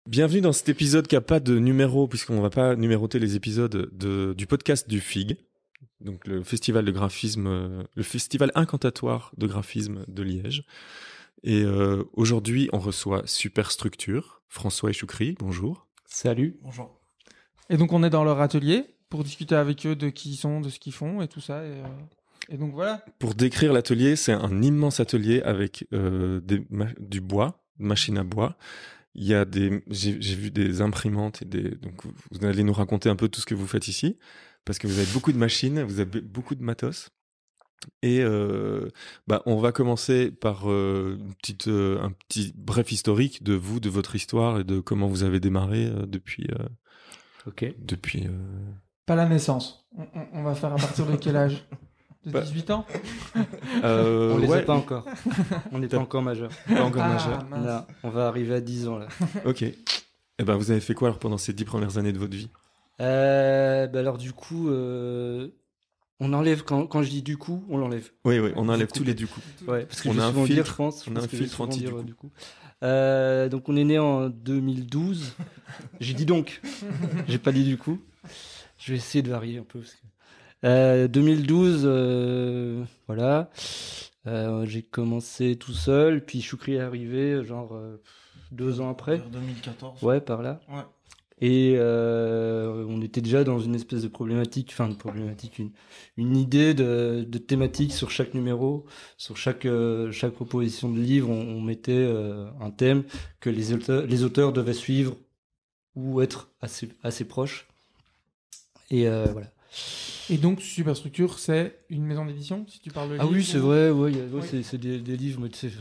Bienvenue dans cet épisode qui n'a pas de numéro, puisqu'on ne va pas numéroter les épisodes du podcast du FIG, donc le festival de graphisme, le festival incantatoire de graphisme de Liège. Et aujourd'hui, on reçoit Superstructure, François et Choukri, bonjour. Salut. Bonjour. Et donc on est dans leur atelier pour discuter avec eux de qui ils sont, de ce qu'ils font et tout ça. Et donc voilà. Pour décrire l'atelier, c'est un immense atelier avec du bois, machine à bois. Il y a j'ai vu des imprimantes donc vous allez nous raconter un peu tout ce que vous faites ici, parce que vous avez beaucoup de machines, vous avez beaucoup de matos. Et on va commencer par un petit bref historique de vous, de votre histoire et de comment vous avez démarré depuis. Pas la naissance. On va faire à partir de quel âge? De 18 ans? On les a pas encore. On n'est pas encore majeur. Pas encore majeur. Là, on va arriver à 10 ans là. Ok. Et vous avez fait quoi alors pendant ces 10 premières années de votre vie? Alors du coup, on enlève quand je dis du coup, on l'enlève. Oui, on enlève tous les du coup. Ouais, parce que on je a un souvent filtre. Dire, je pense. On a un filtre anti du coup. Donc on est né en 2012. J'ai dit donc. J'ai pas dit du coup. Je vais essayer de varier un peu parce que 2012, voilà. J'ai commencé tout seul, puis Choukri est arrivé, 2 ans après. Vers 2014. Ouais, par là. Ouais. Et on était déjà dans une espèce de une idée de thématique sur chaque numéro, sur chaque proposition de livre, on mettait un thème que les auteurs devaient suivre ou être assez proches. Et voilà. Et donc Superstructure, c'est une maison d'édition, si tu parles de livres. Ah oui, c'est vrai, c'est des livres, mais tu sais,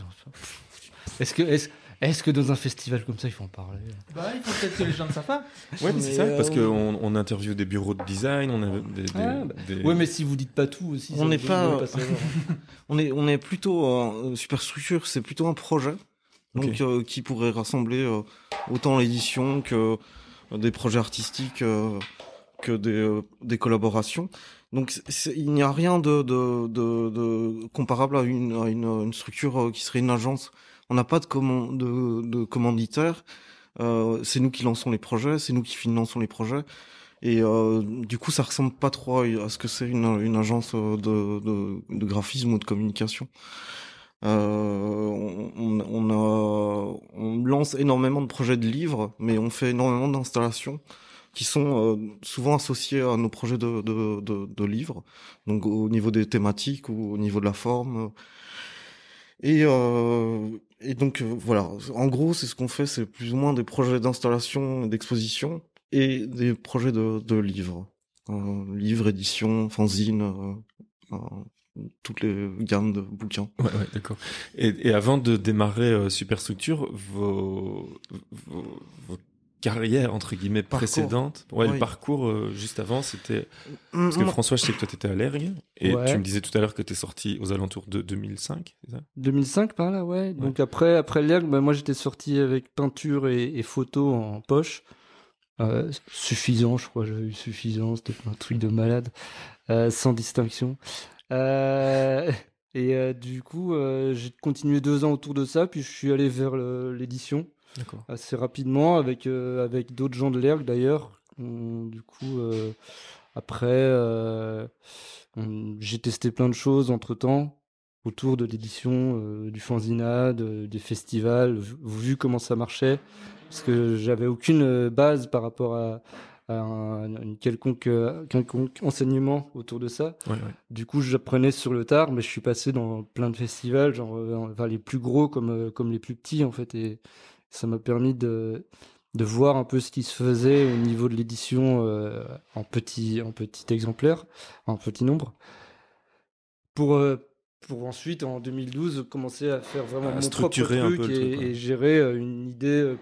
est-ce que dans un festival comme ça, il faut en parler? Il faut peut-être que les gens ne savent pas. Ouais, mais c'est ça, parce qu'on interviewe des bureaux de design, on a Ouais, mais si vous dites pas tout aussi, on n'est pas, savoir. on est plutôt Superstructure, c'est plutôt un projet, donc Okay. qui pourrait rassembler autant l'édition que des projets artistiques, que des collaborations. Donc il n'y a rien de comparable à une structure qui serait une agence. On n'a pas de commanditaire. C'est nous qui lançons les projets, c'est nous qui finançons les projets. Et du coup, ça ressemble pas trop à ce que c'est une agence de graphisme ou de communication. On lance énormément de projets de livres, mais on fait énormément d'installations qui sont souvent associés à nos projets de livres, donc au niveau des thématiques ou au niveau de la forme. Et donc voilà, en gros, c'est ce qu'on fait, c'est plus ou moins des projets d'installation, d'exposition et des projets de livres, livres, éditions, fanzines, toutes les gammes de bouquins. Ouais, d'accord. Et avant de démarrer Superstructure, vos carrières, entre guillemets, précédentes, le parcours juste avant, c'était... Parce que François, je sais que toi, t'étais à l'ERG, et tu me disais tout à l'heure que t'es sorti aux alentours de 2005, c'est ça? 2005, par là, ouais. Donc après l'ERG, moi, j'étais sorti avec peinture et photo en poche. Suffisant, je crois, j'avais eu suffisant, c'était un truc de malade, sans distinction. Du coup, j'ai continué 2 ans autour de ça, puis je suis allé vers l'édition. D'accord. Assez rapidement avec d'autres gens de l'ERG d'ailleurs. Du coup, après, j'ai testé plein de choses entre-temps autour de l'édition, du fanzinade, des festivals, vu comment ça marchait, parce que j'avais aucune base par rapport à un quelconque enseignement autour de ça. Ouais. Du coup, j'apprenais sur le tard, mais je suis passé dans plein de festivals, les plus gros comme les plus petits en fait, et ça m'a permis de voir un peu ce qui se faisait au niveau de l'édition en petit exemplaire, en petit nombre, pour ensuite en 2012 commencer à faire vraiment mon propre truc et gérer une idée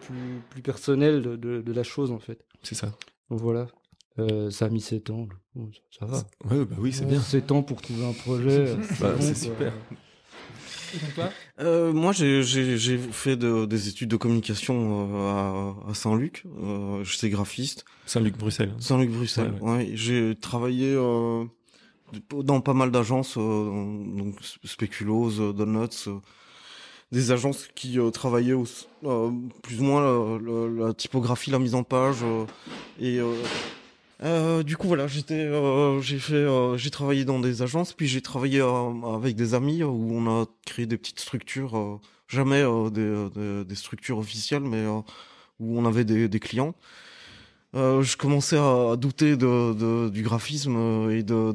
plus personnelle de la chose en fait. C'est ça. Donc voilà, ça a mis 7 ans, ça va. Ouais, oui, c'est bien. 7 ans pour trouver un projet, c'est super. Et donc toi? Moi, j'ai fait des études de communication à Saint-Luc. J'étais graphiste. Saint-Luc-Bruxelles. Saint-Luc-Bruxelles. Ouais. J'ai travaillé dans pas mal d'agences, donc Speculoos, Donuts, des agences qui travaillaient plus ou moins la typographie, la mise en page et du coup voilà, j'ai travaillé dans des agences, puis j'ai travaillé avec des amis où on a créé des petites structures, jamais des structures officielles, mais où on avait des clients. Je commençais à douter du graphisme et de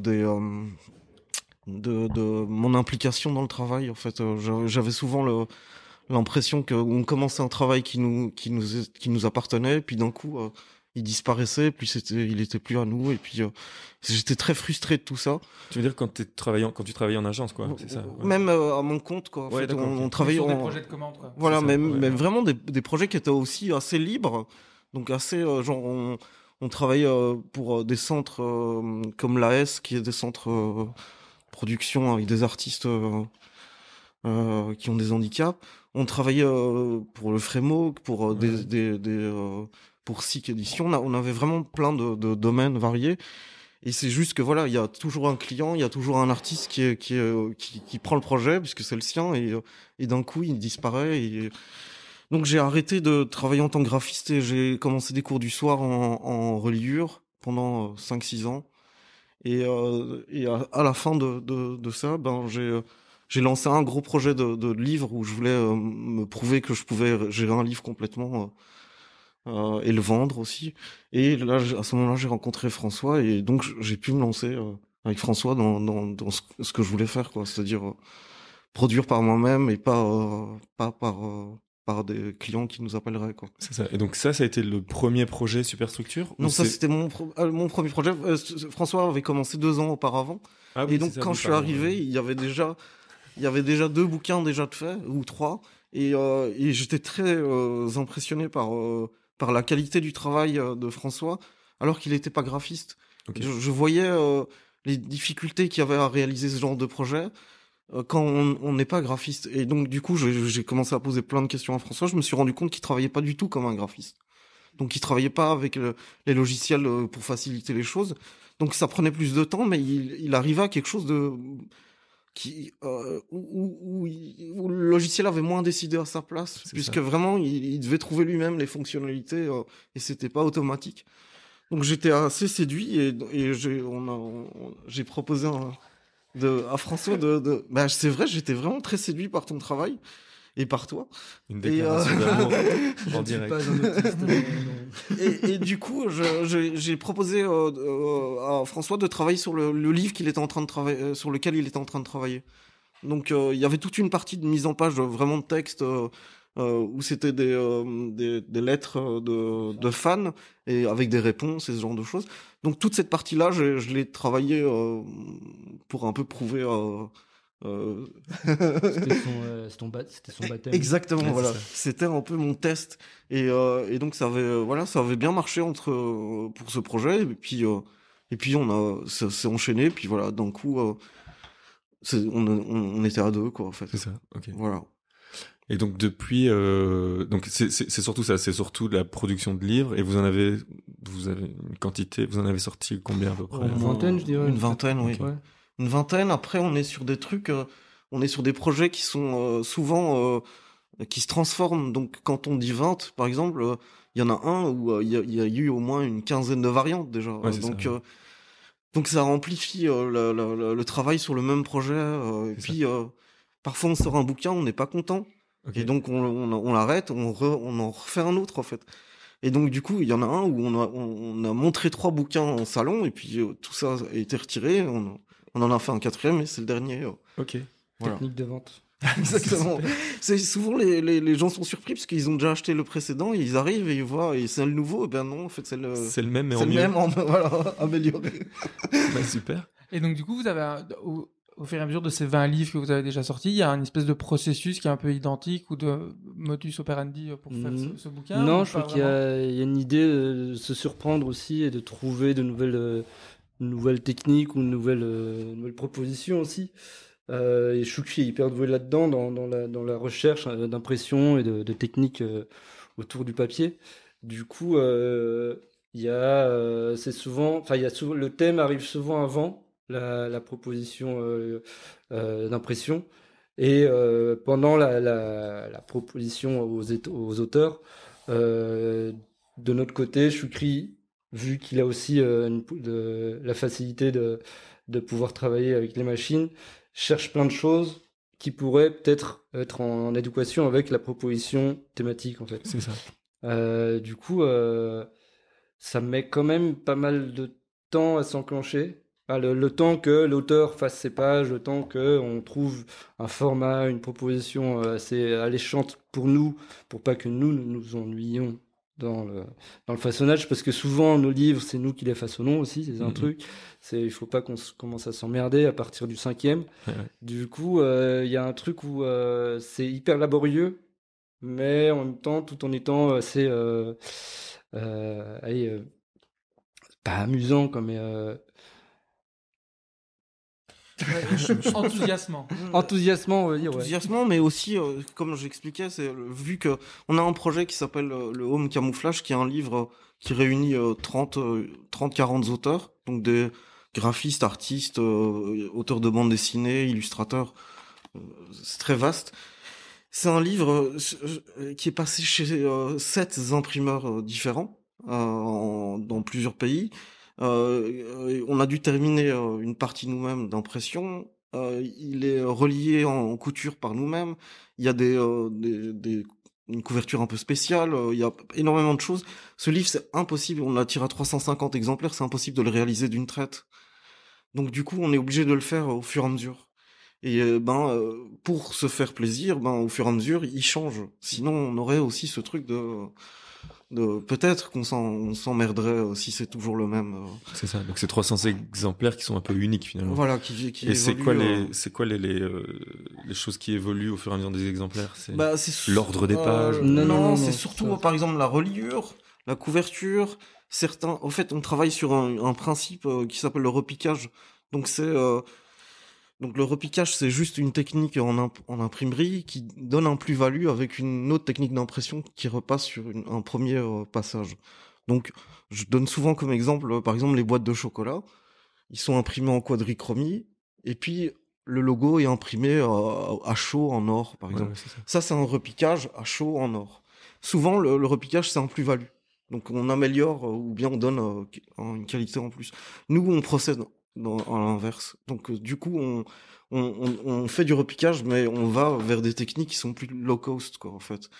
mon implication dans le travail. En fait, j'avais souvent l'impression qu'on commençait un travail qui nous appartenait, puis d'un coup il disparaissait, puis il était plus à nous, et puis j'étais très frustré de tout ça. Tu veux dire quand tu travaillais en agence, quoi, c'est ça? Ouais. Même à mon compte, quoi. En Ouais, fait, d'accord, on ok. travaillait Sur des en projets de commande, quoi. voilà, C'est ça, mais ouais. vraiment des projets qui étaient aussi assez libres, donc assez genre on travaillait pour des centres comme l'AS, qui est des centres production avec des artistes qui ont des handicaps. On travaillait pour le Frémo, pour pour SIC Édition. On avait vraiment plein de domaines variés. Et c'est juste que voilà, il y a toujours un client, il y a toujours un artiste qui prend le projet puisque c'est le sien et d'un coup il disparaît. Donc j'ai arrêté de travailler en tant que graphiste et j'ai commencé des cours du soir en reliure pendant 5-6 ans. Et à la fin de ça, ben j'ai lancé un gros projet de livre où je voulais me prouver que je pouvais gérer un livre complètement et le vendre aussi. Et là, à ce moment-là, j'ai rencontré François et donc j'ai pu me lancer avec François dans ce que je voulais faire, quoi. C'est-à-dire produire par moi-même et pas par des clients qui nous appelleraient, quoi. C'est ça. Et donc ça a été le premier projet Superstructure? Non, ça c'était mon premier projet. François avait commencé 2 ans auparavant. Ah oui, Et donc c'est ça, quand oui, je suis pardon, arrivé, ouais. il y avait déjà 2 bouquins déjà de faits, ou 3. Et j'étais très impressionné par la qualité du travail de François, alors qu'il n'était pas graphiste. Ok. Je voyais les difficultés qu'il y avait à réaliser ce genre de projet quand on n'est pas graphiste. Et donc du coup, j'ai commencé à poser plein de questions à François. Je me suis rendu compte qu'il travaillait pas du tout comme un graphiste. Donc il travaillait pas avec les logiciels pour faciliter les choses. Donc ça prenait plus de temps, mais il arrivait à quelque chose où le logiciel avait moins décidé à sa place, C'est puisque ça. vraiment il devait trouver lui-même les fonctionnalités et c'était pas automatique. Donc j'étais assez séduit et j'ai proposé à François bah, c'est vrai, j'étais vraiment très séduit par ton travail et par toi. Une Et, déclaration d'amour Je en ne suis direct. pas un autiste. et du coup, j'ai proposé à François de travailler sur le livre qu'il était en train de travailler, sur lequel il était en train de travailler. Donc, il y avait toute une partie de mise en page vraiment de texte où c'était des lettres de fans et avec des réponses et ce genre de choses. Donc, toute cette partie-là, je l'ai travaillé pour un peu prouver. C'était son baptême. Exactement, Ouais, c'est voilà. ça. C'était un peu mon test et donc ça avait ça avait bien marché pour ce projet et puis ça s'est enchaîné puis voilà d'un coup on était à 2 quoi en fait. C'est ça. Ok. Voilà. Et donc depuis, donc c'est surtout ça, c'est surtout de la production de livres. Et vous avez une quantité, vous en avez sorti combien à peu près? Une vingtaine, je dirais. Une vingtaine, oui. Ouais. Une vingtaine. Après, on est sur des trucs, on est sur des projets qui sont souvent qui se transforment. Donc, quand on dit 20, par exemple, il y en a un où il y a eu au moins une quinzaine de variantes déjà. Ouais, c'est Donc, ça, ouais. donc ça amplifie le travail sur le même projet. Et C'est puis, parfois, on sort un bouquin, on n'est pas content. Ok. Et donc, on l'arrête, on en refait un autre, en fait. Et donc, du coup, il y en a un où on a montré 3 bouquins en salon, et puis tout ça a été retiré. On en a fait un 4e, et c'est le dernier. Ok. Voilà. Technique de vente. Exactement. C'est souvent les gens sont surpris parce qu'ils ont déjà acheté le précédent et ils arrivent et ils voient et c'est le nouveau. Et ben non, en fait c'est C'est le même, mais c'est en le mieux. même, voilà, amélioré. Bah, super. Et donc, du coup, vous avez, au fur et à mesure de ces 20 livres que vous avez déjà sortis, il y a une espèce de processus qui est un peu identique ou de modus operandi pour faire ce bouquin? Non, ou je pas crois qu'il y a une idée de se surprendre aussi et de trouver de nouvelles techniques ou de nouvelles propositions aussi. Et je trouve que je suis hyper doué là-dedans, dans la recherche d'impression et de techniques autour du papier. Du coup, le thème arrive souvent avant la proposition d'impression. Et pendant la proposition aux auteurs, de notre côté, Choukri, vu qu'il a aussi la facilité de pouvoir travailler avec les machines, cherche plein de choses qui pourraient peut-être être en adéquation avec la proposition thématique, en fait. C'est ça. Du coup, ça met quand même pas mal de temps à s'enclencher. Le temps que l'auteur fasse ses pages, le temps qu'on trouve un format, une proposition assez alléchante pour nous, pour pas que nous nous ennuyions dans le façonnage, parce que souvent nos livres, c'est nous qui les façonnons aussi, c'est un truc. Il faut pas qu'on commence à s'emmerder à partir du 5e. Ouais. Du coup, il y a un truc où c'est hyper laborieux, mais en même temps, tout en étant assez, pas amusant, quoi, mais Enthousiasmant. enthousiasmant, on va dire. Ouais. Enthousiasmant, mais aussi, comme j'expliquais, vu que on a un projet qui s'appelle le Home Camouflage, qui est un livre qui réunit 30-40 auteurs, donc des graphistes, artistes, auteurs de bande dessinée, illustrateurs. C'est très vaste. C'est un livre qui est passé chez 7 imprimeurs différents dans plusieurs pays. On a dû terminer une partie nous-mêmes d'impression. Il est relié en couture par nous-mêmes. Il y a une couverture un peu spéciale. Il y a énormément de choses. Ce livre, c'est impossible. On l'a tiré à 350 exemplaires. C'est impossible de le réaliser d'une traite. Donc du coup, on est obligé de le faire au fur et à mesure. Et pour se faire plaisir, au fur et à mesure, il change. Sinon, on aurait aussi ce truc de peut-être qu'on s'emmerderait si c'est toujours le même. C'est ça. Donc c'est 300 exemplaires qui sont un peu uniques finalement. Voilà, qui Et c'est quoi évoluent, c'est quoi les choses qui évoluent au fur et à mesure des exemplaires? C'est c'est l'ordre des pages. Non, c'est surtout par exemple la reliure, la couverture. Certains, en fait, on travaille sur un principe qui s'appelle le repiquage. Donc donc le repiquage, c'est juste une technique en imprimerie qui donne un plus-value avec une autre technique d'impression qui repasse sur un premier passage. Donc je donne souvent comme exemple, par exemple, les boîtes de chocolat. Ils sont imprimés en quadrichromie et puis le logo est imprimé à chaud en or, par exemple. Ouais, c'est ça. Ça, c'est un repiquage à chaud en or. Souvent, le repiquage, c'est un plus-value. Donc on améliore ou bien on donne une qualité en plus. Nous, on procède à l'inverse. Donc du coup, on fait du repiquage, mais on va vers des techniques qui sont plus low cost, quoi, en fait.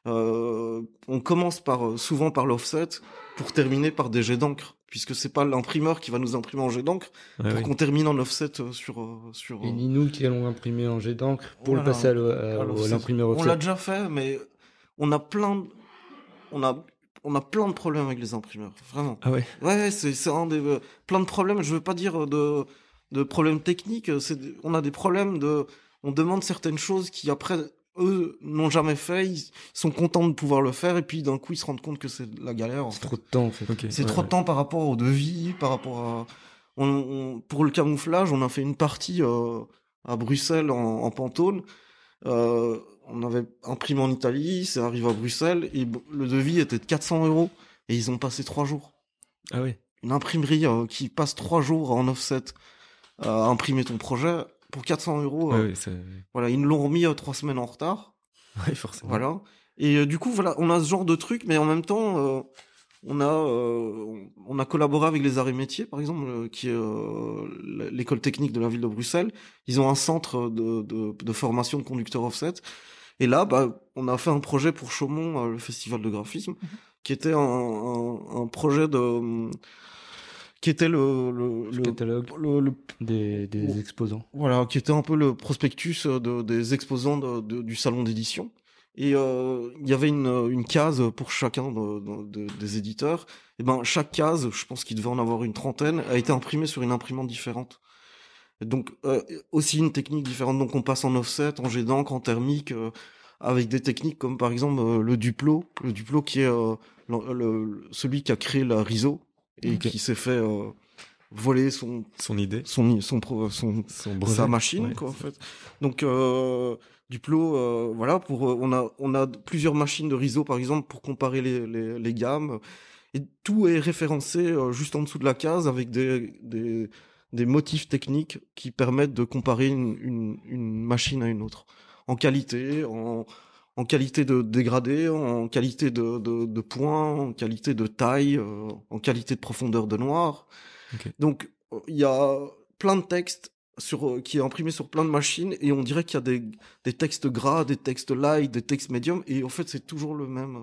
On commence souvent par l'offset pour terminer par des jets d'encre, puisque c'est pas l'imprimeur qui va nous imprimer en jet d'encre Ouais, pour oui. qu'on termine en offset sur Et ni nous qui allons imprimer en jet d'encre pour Voilà. le passer à Alors, l'imprimeur on offset. l'a déjà fait, mais on a plein de problèmes avec les imprimeurs, vraiment. Ah ouais. Ouais, c'est un des plein de problèmes. Je veux pas dire de problèmes techniques. On a des problèmes on demande certaines choses qui après eux n'ont jamais fait. Ils sont contents de pouvoir le faire et puis d'un coup ils se rendent compte que c'est la galère. En C'est fait. trop de temps, en fait. Ok. C'est Ouais, trop ouais. de temps par rapport au devis, par rapport à. Pour le camouflage, on a fait une partie à Bruxelles en Pantone. On avait imprimé en Italie, c'est arrivé à Bruxelles et le devis était de 400 € et ils ont passé 3 jours. Ah ouais. Une imprimerie qui passe 3 jours en offset à imprimer ton projet pour 400 €. Ouais, ouais, c'est... Voilà, ils nous l'ont remis 3 semaines en retard. ouais, forcément. Voilà. Et du coup, voilà, on a ce genre de truc, mais en même temps, on a collaboré avec les arts et métiers, par exemple, qui est l'école technique de la ville de Bruxelles. Ils ont un centre de formation de conducteurs offset. Et là, on a fait un projet pour Chaumont, le festival de graphisme, qui était un projet qui était Le catalogue le des exposants. voilà, qui était un peu le prospectus des exposants du salon d'édition. Et il y avait une case pour chacun des éditeurs. Et chaque case, je pense qu'il devait en avoir une trentaine, a été imprimée sur une imprimante différente. Et donc aussi une technique différente. Donc on passe en offset, en jet d'encre, en thermique, avec des techniques comme par exemple le Duplo qui est celui qui a créé la RISO et qui s'est fait voler Son idée. sa machine, Ouais, quoi, en fait. Donc Duplo, voilà, on a plusieurs machines de RISO par exemple pour comparer les gammes et tout est référencé juste en dessous de la case avec des des motifs techniques qui permettent de comparer une machine à une autre. En qualité, en qualité de dégradé, en qualité de points, en qualité de taille, en qualité de profondeur de noir. Ok. Donc, il y a plein de textes qui est imprimé sur plein de machines et on dirait qu'il y a des textes gras, des textes light, des textes médiums et en fait c'est toujours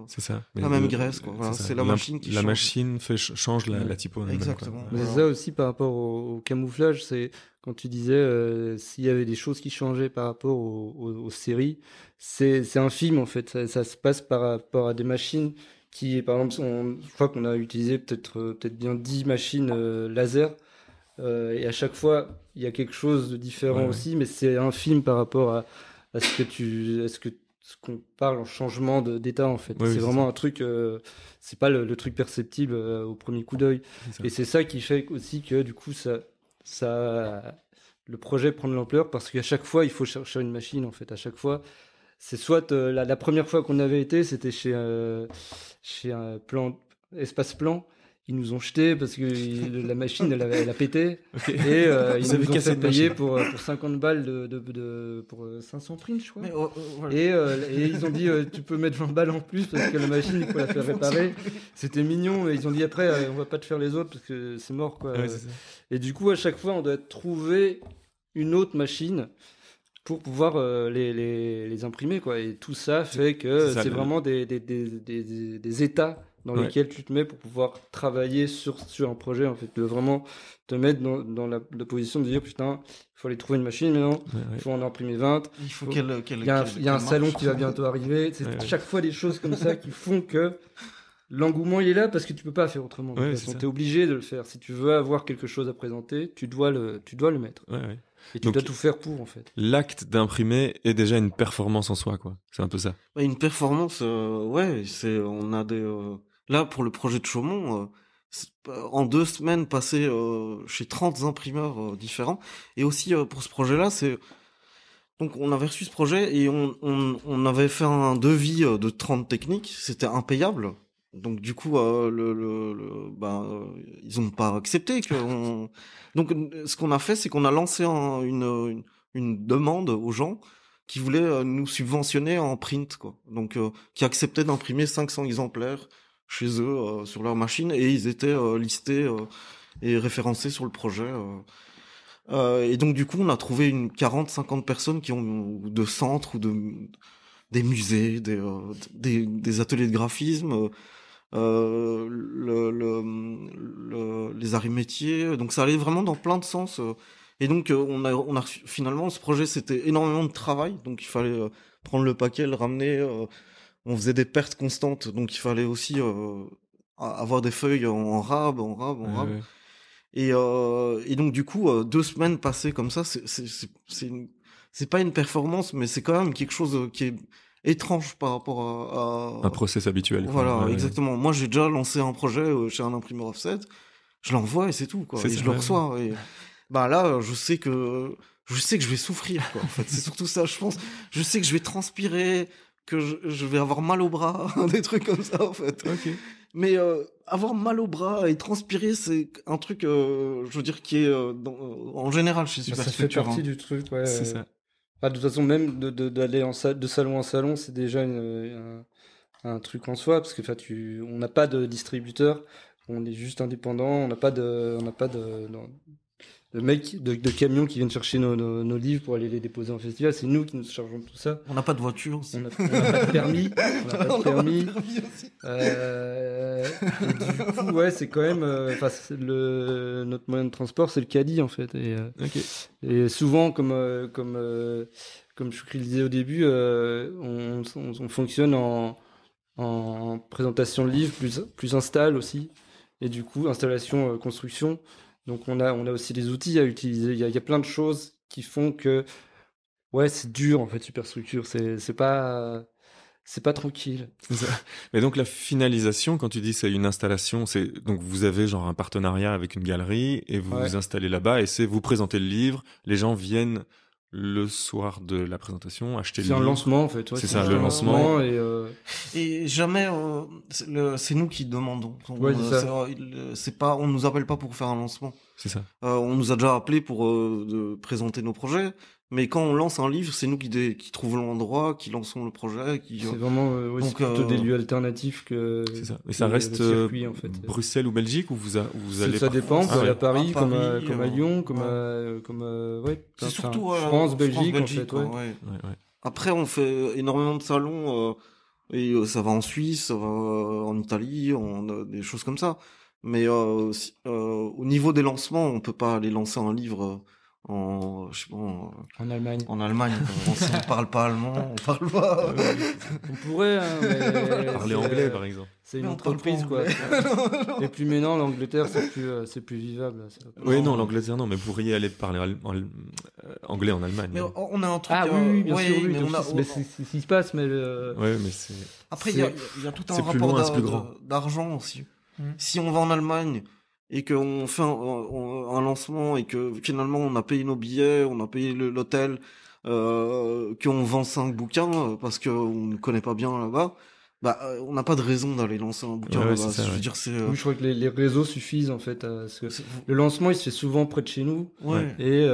C'est ça. la même graisse quoi. Voilà, c'est la machine qui la change. machine change la typo. Exactement. Mais c'est ça aussi par rapport au camouflage, c'est quand tu disais s'il y avait des choses qui changeaient par rapport aux séries, c'est un film en fait, ça se passe par rapport à des machines qui, par exemple, je crois qu'on a utilisé peut-être bien 10 machines laser. Et à chaque fois, il y a quelque chose de différent aussi, mais c'est infime par rapport à ce qu'on parle en changement d'état en fait. C'est vraiment un truc, c'est pas le truc perceptible au premier coup d'œil. Et c'est ça qui fait aussi que du coup le projet prend de l'ampleur parce qu'à chaque fois il faut chercher une machine en fait. À chaque fois, c'est soit la première fois qu'on avait été, c'était chez un Espace Plan. Ils nous ont jetés parce que la machine elle a pété. Okay. Et ils nous ont fait payer pour 50 balles pour 500 prints je crois. Mais, voilà. Et ils ont dit tu peux mettre 20 balles en plus parce que la machine il faut la faire réparer. C'était mignon mais ils ont dit après on va pas te faire les autres parce que c'est mort quoi. Ouais, c'est ça. Et du coup à chaque fois on doit trouver une autre machine pour pouvoir les imprimer quoi. Et tout ça fait que c'est vraiment des états dans lesquels tu te mets pour pouvoir travailler sur un projet en fait, de vraiment te mettre dans la position de dire putain il faut aller trouver une machine maintenant, il faut en imprimer 20, il faut il y a un salon qui va bientôt arriver, c'est chaque fois des choses comme ça qui font que l'engouement il est là parce que tu peux pas faire autrement, de toute façon t'es obligé de le faire, si tu veux avoir quelque chose à présenter tu dois le mettre. Et tu dois tout faire pour en fait. L'acte d'imprimer est déjà une performance en soi quoi. C'est un peu ça. Une performance on a des là pour le projet de Chaumont en 2 semaines passées chez 30 imprimeurs différents et aussi pour ce projet-là donc on avait reçu ce projet et on avait fait un devis de 30 techniques, c'était impayable. Donc du coup ils ont pas accepté donc ce qu'on a fait c'est qu'on a lancé une demande aux gens qui voulaient nous subventionner en print quoi. Donc qui acceptaient d'imprimer 500 exemplaires chez eux sur leur machine et ils étaient listés et référencés sur le projet et donc du coup on a trouvé 40-50 personnes qui ont de centres ou des musées, des ateliers de graphisme, les arts et métiers, donc ça allait vraiment dans plein de sens et donc on a finalement ce projet c'était énormément de travail, donc il fallait prendre le paquet, le ramener, on faisait des pertes constantes, donc il fallait aussi avoir des feuilles en rab. Et donc du coup 2 semaines passées comme ça c'est pas une performance mais c'est quand même quelque chose qui est étrange par rapport à un process habituel. Voilà, exactement. Moi j'ai déjà lancé un projet chez un imprimeur offset, je l'envoie et c'est tout quoi, et je le reçois et là je sais que je vais souffrir quoi en fait, c'est surtout ça je pense. Je sais que je vais transpirer, que je vais avoir mal au bras, des trucs comme ça en fait. Okay. Mais avoir mal au bras et transpirer, c'est un truc, je veux dire, qui est en général chez Superstructure. Ça fait partie du truc, ouais. C'est ça. De toute façon, même d'aller de salon en salon, c'est déjà un truc en soi, parce que on n'a pas de distributeur, on est juste indépendant, on n'a pas de mecs, de camions qui viennent chercher nos livres pour aller les déposer en festival, c'est nous qui nous chargeons de tout ça. On n'a pas de voiture aussi. On n'a pas de permis. Et du coup, ouais, c'est quand même, notre moyen de transport, c'est le caddie en fait. Et souvent, comme Choukri le disait au début, on fonctionne en présentation de livres, plus install aussi. Et du coup, installation, construction. Donc on a aussi des outils à utiliser. Il y a plein de choses qui font que c'est dur en fait Superstructure. C'est pas tranquille. C'est ça. Mais donc la finalisation, quand tu dis c'est une installation, c'est donc vous avez genre un partenariat avec une galerie et vous vous installez là-bas et c'est vous présentez le livre, les gens viennent le soir de la présentation, acheter C'est un lancement en fait. C'est ça, le lancement. Et jamais, c'est nous qui demandons. Ouais, c'est pas, on nous appelle pas pour faire un lancement. C'est ça. On nous a déjà appelé pour de présenter nos projets. Mais quand on lance un livre, c'est nous qui trouvons l'endroit, qui lançons le projet. C'est vraiment c'est plutôt des lieux alternatifs que. C'est ça. Et ça reste circuit, en fait. Bruxelles ou Belgique, ou vous allez. Ça dépend. À Paris, comme à Lyon, ouais. C'est surtout France, Belgique, en fait. Ouais. Après, on fait énormément de salons et ça va en Suisse, ça va en Italie, des choses comme ça. Mais au niveau des lancements, on peut pas aller lancer un livre. En Allemagne. En Allemagne, on parle pas allemand, on parle pas. On pourrait parler anglais par exemple. C'est une entreprise quoi. Et puis maintenant l'Angleterre c'est plus vivable. Oui non l'Angleterre non mais vous pourriez aller parler anglais en Allemagne. Mais on a un truc. Oui bien sûr oui. Mais c'est ce qui se passe mais. Ouais mais c'est. Après il y a tout un rapport d'argent aussi. Si on va en Allemagne et qu'on fait un lancement et que finalement on a payé nos billets, on a payé l'hôtel, qu'on vend 5 bouquins parce qu'on ne connaît pas bien là-bas, on n'a pas de raison d'aller lancer un bouquin là-bas. Ça, je veux dire, je crois que les réseaux suffisent en fait. Parce que le lancement il se fait souvent près de chez nous et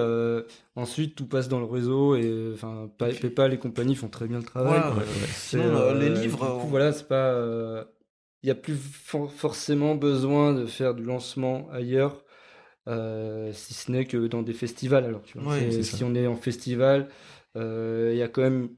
ensuite tout passe dans le réseau et enfin PayPal et compagnie font très bien le travail. Sinon les livres. Du coup, voilà c'est pas. Il n'y a plus forcément besoin de faire du lancement ailleurs, si ce n'est que dans des festivals. Alors, tu vois, si on est en festival, il y a quand même,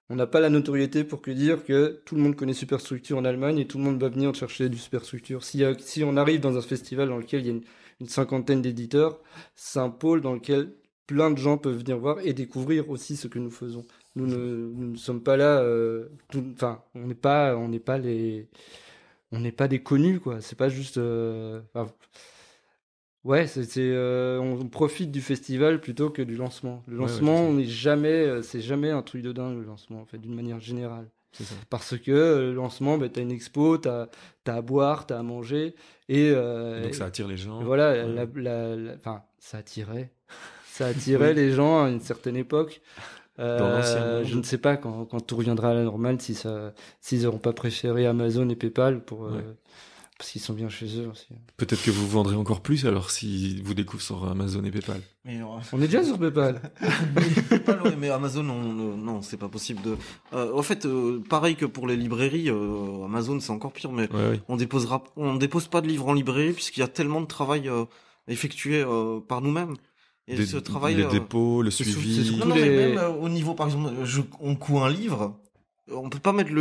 on n'a pas la notoriété pour dire que tout le monde connaît Superstructure en Allemagne et tout le monde va venir chercher du Superstructure. Si on arrive dans un festival dans lequel il y a une cinquantaine d'éditeurs, c'est un pôle dans lequel plein de gens peuvent venir voir et découvrir aussi ce que nous faisons. Nous ne sommes pas là, on n'est pas des connus quoi. C'est pas juste, on profite du festival plutôt que du lancement. Le lancement, on n'est jamais, c'est jamais un truc de dingue le lancement en fait, d'une manière générale. C'est ça. Parce que le lancement, t'as une expo, t'as à boire, t'as à manger et donc ça attire les gens. Voilà, ça attirait les gens à une certaine époque. Je ne sais pas quand tout reviendra à la normale s'ils n'auront pas préféré Amazon et PayPal parce qu'ils sont bien chez eux aussi. Peut-être que vous vendrez encore plus alors si vous découvrez sur Amazon et PayPal. On est déjà sur PayPal. Mais Amazon, non, c'est pas possible de. En fait, pareil que pour les librairies, Amazon c'est encore pire. Mais on dépose pas de livres en librairie puisqu'il y a tellement de travail effectué par nous-mêmes. Et ce travail, les dépôts, le suivi. Mais même au niveau, par exemple, on coud un livre, on peut pas mettre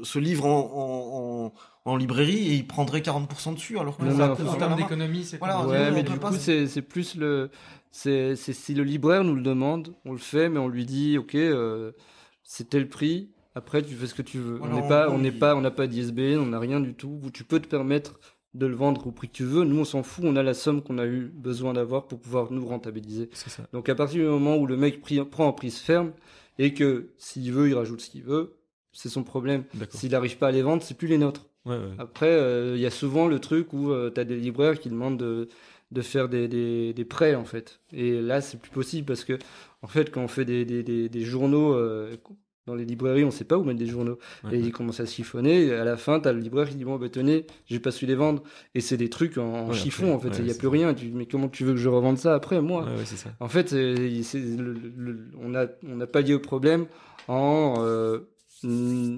ce livre en librairie et il prendrait 40% dessus, alors que en termes d'économie, c'est mais du coup, c'est plus c'est si le libraire nous le demande, on le fait, mais on lui dit, ok, c'est tel prix. Après, tu fais ce que tu veux. Voilà, on n'a pas d'ISBN, on n'a rien du tout. Tu peux te permettre de le vendre au prix que tu veux. Nous, on s'en fout. On a la somme qu'on a eu besoin d'avoir pour pouvoir nous rentabiliser. C'est ça. Donc, à partir du moment où le mec prend un prix ferme et que s'il veut, il rajoute ce qu'il veut, c'est son problème. S'il n'arrive pas à les vendre, c'est plus les nôtres. Après, il y a souvent le truc où tu as des libraires qui demandent de faire des prêts, en fait. Et là, c'est plus possible parce que, en fait, quand on fait des journaux... dans les librairies, on ne sait pas où mettre des journaux. Et ils commencent à chiffonner. Et à la fin, tu as le libraire qui dit bon, tenez, j'ai pas su les vendre. Et c'est des trucs en chiffon, en fait. Il n'y a plus rien. Mais comment tu veux que je revende ça après, moi c'est ça. En fait, on n'a pas lié au problème en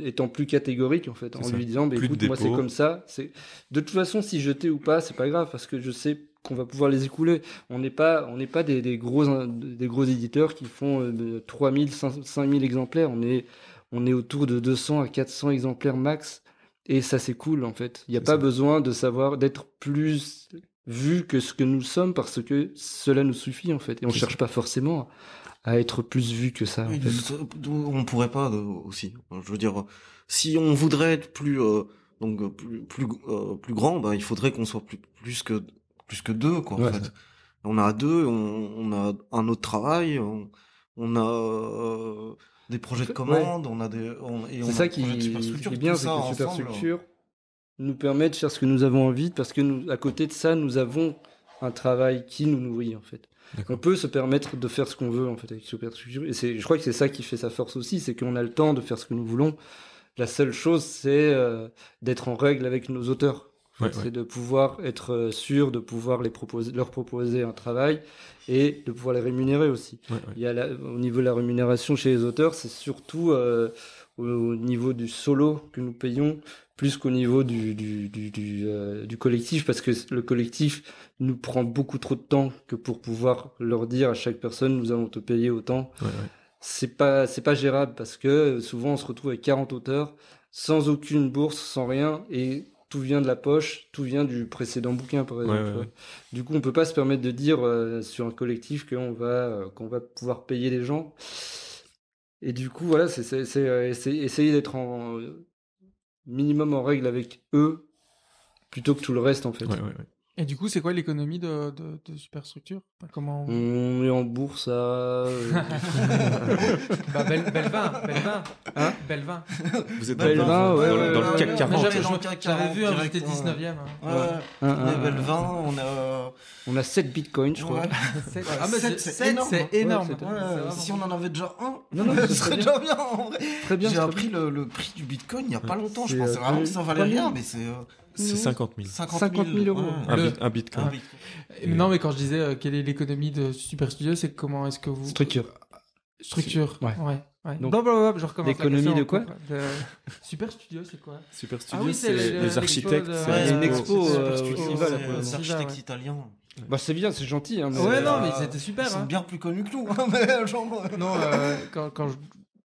étant plus catégorique, en fait. En lui disant écoute, moi, c'est comme ça. De toute façon, si je t'ai ou pas, c'est pas grave parce que je sais qu'on va pouvoir les écouler. On n'est pas des gros éditeurs qui font 3000, 5000 exemplaires. On est autour de 200 à 400 exemplaires max. Et ça, c'est cool, en fait. Il n'y a pas besoin d'être plus vu que ce que nous sommes parce que cela nous suffit, en fait. Et on cherche pas forcément à être plus vu que ça. Oui, on pourrait pas aussi. Je veux dire, si on voudrait être plus grand, il faudrait qu'on soit plus que deux, quoi, en fait. On a deux, on a un autre travail, on a des projets de commande, on a c'est ça qui est bien, c'est que Superstructure nous permet de faire ce que nous avons envie, parce que à côté de ça, nous avons un travail qui nous nourrit, en fait. D'accord. On peut se permettre de faire ce qu'on veut en fait avec Superstructure. Et je crois que c'est ça qui fait sa force aussi, c'est qu'on a le temps de faire ce que nous voulons. La seule chose, c'est d'être en règle avec nos auteurs. C'est de pouvoir être sûr de pouvoir leur proposer un travail et de pouvoir les rémunérer aussi. Il y a au niveau de la rémunération chez les auteurs, c'est surtout au niveau du solo que nous payons plus qu'au niveau du collectif, parce que le collectif nous prend beaucoup trop de temps que pour pouvoir leur dire à chaque personne nous allons te payer autant. C'est pas gérable, parce que souvent on se retrouve avec 40 auteurs sans aucune bourse, sans rien, et tout vient de la poche, tout vient du précédent bouquin, par exemple. Du coup, on peut pas se permettre de dire sur un collectif qu'on va pouvoir payer les gens. Et du coup, voilà, c'est essayer d'être en minimum en règle avec eux plutôt que tout le reste, en fait. Et du coup, c'est quoi l'économie de Superstructure? Comment on est en bourse à... Belvin. Hein? Belvin. Vous êtes dans le CAC 40. J'avais vu, j'étais 19e. Belvin, on a 7 bitcoins, je crois. C'est énorme. Si on en avait déjà un, non, ce serait déjà bien, en vrai. Très bien. J'ai appris le prix du bitcoin il n'y a pas longtemps. Je pensais vraiment que ça valait rien, mais c'est 50 000. 50 000 euros. Un bitcoin. Non, mais quand je disais quelle est l'économie de Super Studio, c'est comment est-ce que vous... Structure. Ouais. Donc, je recommence. L'économie de quoi? Super Studio, c'est quoi? Super Studio, Ah oui, c'est les architectes. C'est une expo les architectes italiens. Bah c'est bien, c'est gentil. Hein, mais non, mais c'était super. Ils sont bien plus connus que nous. Non, quand je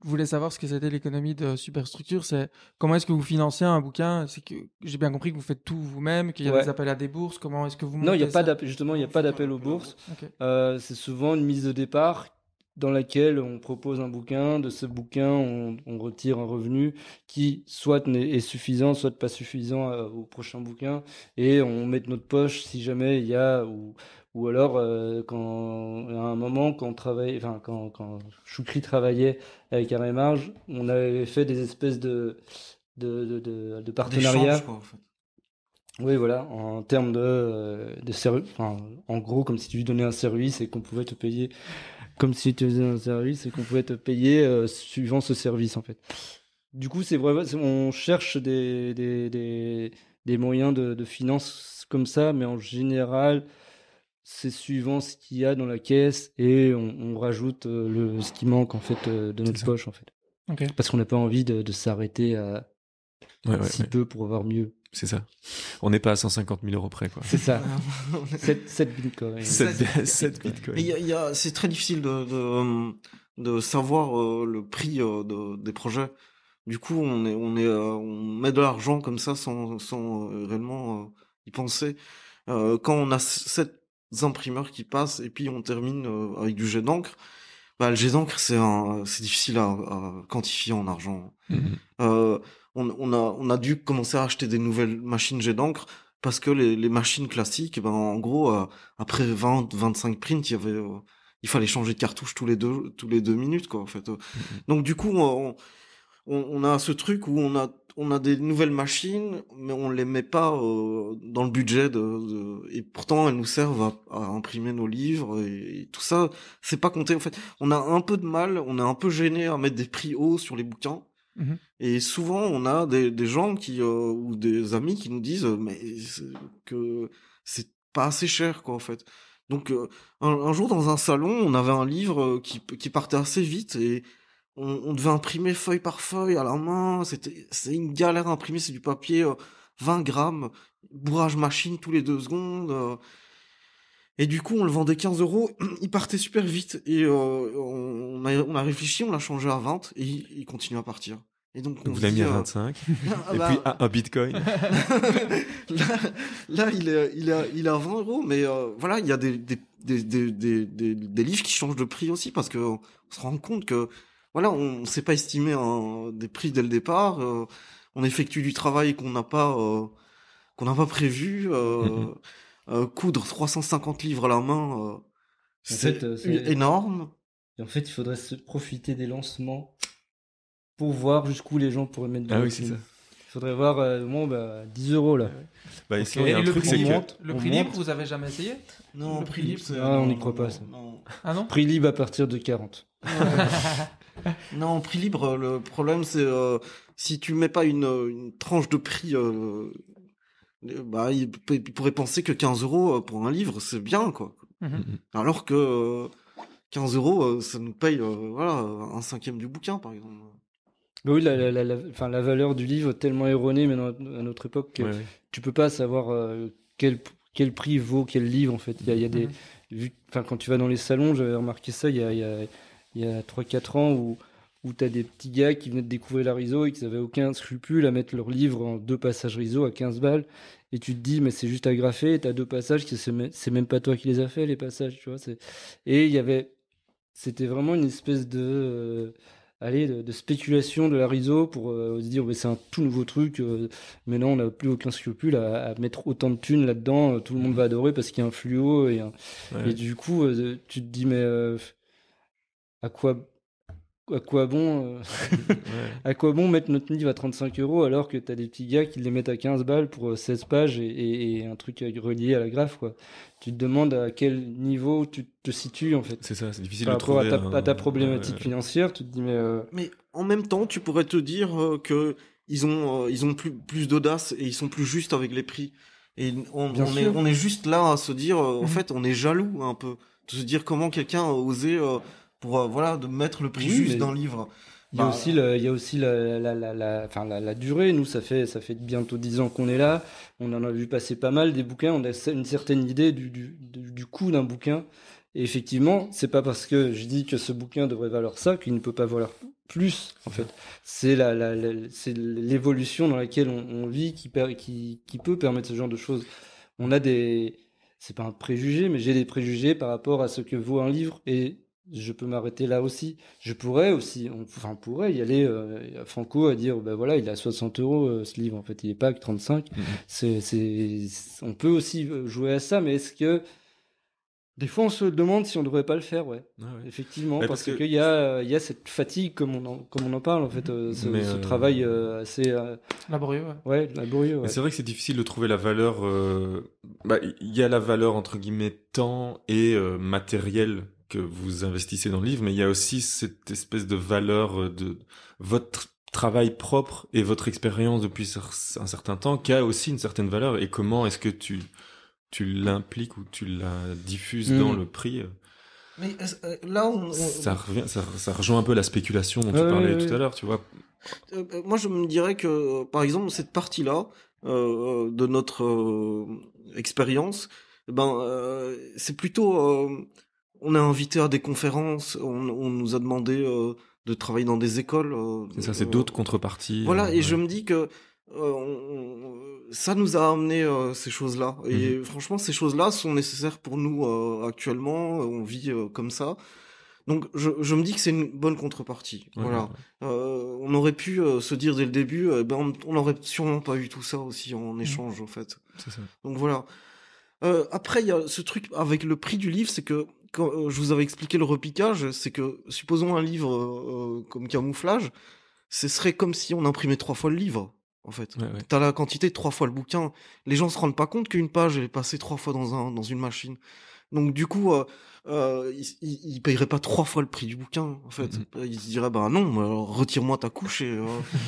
voulais savoir ce que c'était l'économie de Superstructure, c'est comment est-ce que vous financez un bouquin? C'est que j'ai bien compris que vous faites tout vous-même, qu'il y a des appels à des bourses. Comment est-ce que vous montez Non, il n'y a ça? justement, il n'y a pas d'appel aux bourses. Okay. C'est souvent une mise de départ dans laquelle on propose un bouquin. De ce bouquin, on retire un revenu qui soit est suffisant, soit pas suffisant au prochain bouquin, et on met de notre poche si jamais il y a ou alors quand à un moment quand Choukri travaillait avec Arrêt Marge, on avait fait des espèces de partenariats. Quoi, en fait. Oui, voilà, en termes de service, en gros, comme si tu lui donnais un service et qu'on pouvait te payer, comme si tu faisais un service et qu'on pouvait te payer suivant ce service, en fait. Du coup, c'est vrai, on cherche des moyens de finance comme ça, mais en général, c'est suivant ce qu'il y a dans la caisse et on rajoute ce qui manque, en fait, de notre poche, en fait. Okay. Parce qu'on n'a pas envie de s'arrêter à si peu pour avoir mieux. C'est ça. On n'est pas à 150 000 euros près, quoi. C'est ça. 7 bitcoins. 7 bitcoins. C'est très difficile de savoir le prix des projets. Du coup, on met de l'argent comme ça sans réellement y penser. Quand on a 7 imprimeurs qui passent et puis on termine avec du jet d'encre, le jet d'encre c'est difficile à quantifier en argent. On a dû commencer à acheter des nouvelles machines jet d'encre parce que les machines classiques, en gros, après 20-25 prints, il fallait changer de cartouche tous les 2 minutes, quoi, en fait. Donc, du coup, on a ce truc où on a des nouvelles machines, mais on les met pas dans le budget et pourtant elles nous servent à imprimer nos livres et tout ça, c'est pas compté, en fait. On a un peu de mal, on est un peu gêné à mettre des prix hauts sur les bouquins. Et souvent, on a des gens ou des amis qui nous disent que c'est pas assez cher, quoi, en fait. Donc, un jour, dans un salon, on avait un livre qui partait assez vite et on devait imprimer feuille par feuille à la main. C'est une galère à imprimer, c'est du papier 20 grammes, bourrage machine tous les 2 secondes. Et du coup, on le vendait 15 €, il partait super vite. Et on a réfléchi, on l'a changé à 20 et il continue à partir. Et donc vous l'avez mis à 25 et puis à un bitcoin. là il est à 20 €, mais voilà, il y a des livres qui changent de prix aussi parce que on se rend compte que voilà, on sait pas estimer des prix dès le départ. On effectue du travail qu'on n'a pas prévu. Coudre 350 livres à la main, c'est énorme. Et en fait, il faudrait se profiter des lancements pour voir jusqu'où les gens pourraient mettre de Ah oui, c'est ça. faudrait voir 10 € là. Bah, sinon, il y a un truc, c'est que... Le prix libre, vous avez jamais essayé? Non, prix libre, on n'y croit pas, ça. Non. Ah non? Prix libre à partir de 40. Non, prix libre, le problème c'est si tu mets pas une tranche de prix, il pourrait penser que 15 € pour un livre, c'est bien, quoi. Alors que 15 €, ça nous paye un cinquième du bouquin, par exemple. Mais oui, la valeur du livre est tellement erronée maintenant à notre époque que tu peux pas savoir quel prix vaut quel livre en fait. Il y a des quand tu vas dans les salons, j'avais remarqué ça il y a 3-4 ans où tu as des petits gars qui venaient de découvrir la RISO et qui n'avaient aucun scrupule à mettre leur livre en 2 passages RISO à 15 balles. Et tu te dis, mais c'est juste agrafer, et tu as 2 passages, c'est même pas toi qui les as fait, les passages, tu vois. Et c'était vraiment une espèce de spéculation de la RISO pour se dire, c'est un tout nouveau truc, mais non, on n'a plus aucun scrupule à mettre autant de thunes là-dedans, tout le monde va adorer parce qu'il y a un fluo. Et du coup, tu te dis, mais à quoi bon à quoi bon mettre notre livre à 35 € alors que t'as des petits gars qui les mettent à 15 balles pour 16 pages et un truc relié à la graphe, quoi. Tu te demandes à quel niveau tu te situes en fait. C'est ça, c'est difficile par de trouver rapport à ta problématique financière. Tu te dis mais en même temps tu pourrais te dire que ils ont plus d'audace et ils sont plus justes avec les prix et on est juste là à se dire en fait on est jaloux un peu de se dire comment quelqu'un a osé pour de mettre le prix juste d'un livre. Il y a aussi la durée. Nous, ça fait bientôt 10 ans qu'on est là. On en a vu passer pas mal des bouquins. On a une certaine idée du coût d'un bouquin. Et effectivement, c'est pas parce que je dis que ce bouquin devrait valoir ça qu'il ne peut pas valoir plus. En fait, c'est c'est l'évolution dans laquelle on vit qui peut permettre ce genre de choses. On a c'est pas un préjugé, mais j'ai des préjugés par rapport à ce que vaut un livre et je peux m'arrêter là aussi. Je pourrais aussi, on pourrait y aller à Franco à dire, il est à 60 € ce livre, en fait, il est pas à 35. On peut aussi jouer à ça, mais est-ce que des fois on se demande si on devrait pas le faire, effectivement, parce que il y a cette fatigue comme on en parle en fait, ce travail assez laborieux. Mais c'est vrai que c'est difficile de trouver la valeur. Il y a la valeur entre guillemets temps et matériel que vous investissez dans le livre, mais il y a aussi cette espèce de valeur de votre travail propre et votre expérience depuis un certain temps qui a aussi une certaine valeur. Et comment est-ce que tu l'impliques ou tu la diffuses dans le prix? Mais là, ça rejoint un peu la spéculation dont tu parlais tout à l'heure, tu vois. Moi, je me dirais que, par exemple, cette partie-là de notre expérience, c'est plutôt... on est invité à des conférences, on nous a demandé de travailler dans des écoles. C'est ça, c'est d'autres contreparties. Voilà, et je me dis que ça nous a amené ces choses-là. Et franchement, ces choses-là sont nécessaires pour nous actuellement. On vit comme ça. Donc, je me dis que c'est une bonne contrepartie. Voilà. On aurait pu se dire dès le début, on n'aurait sûrement pas eu tout ça aussi en échange, en fait. C'est ça. Donc, voilà. Après, il y a ce truc avec le prix du livre, c'est que quand je vous avais expliqué le repiquage, c'est que, supposons un livre comme Camouflage, ce serait comme si on imprimait 3 fois le livre, en fait. T'as la quantité 3 fois le bouquin. Les gens se rendent pas compte qu'une page, elle est passée 3 fois dans une machine. Donc, du coup, ils payeraient pas 3 fois le prix du bouquin, en fait. Ils se diraient, non, alors, retire-moi ta couche et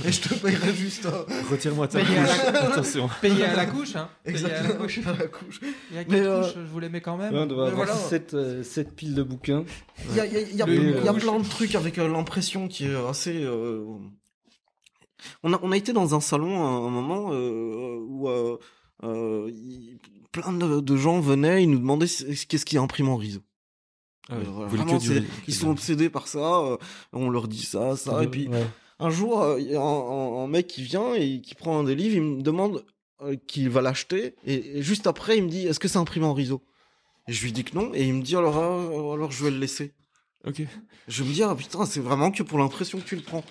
je te payerai juste... Retire-moi ta couche. Attention. Payer à la couche, hein. Exactement, payer à la couche. Il y a 4 couches, je vous les mets quand même. On devrait avoir 7 piles de bouquins. Il y a plein de trucs avec l'impression qui est assez... On a été dans un salon à un moment où plein de gens venaient, ils nous demandaient qu'est-ce qui imprime en RISO. Vraiment, ils sont obsédés par ça, on leur dit ça, et puis un jour, il y a un mec qui vient et qui prend un des livres, il me demande qu'il va l'acheter, et juste après, il me dit, est-ce que c'est imprimé en RISO? Et je lui dis que non, et il me dit, alors je vais le laisser. Ok. Je me dis, putain, c'est vraiment que pour l'impression que tu le prends.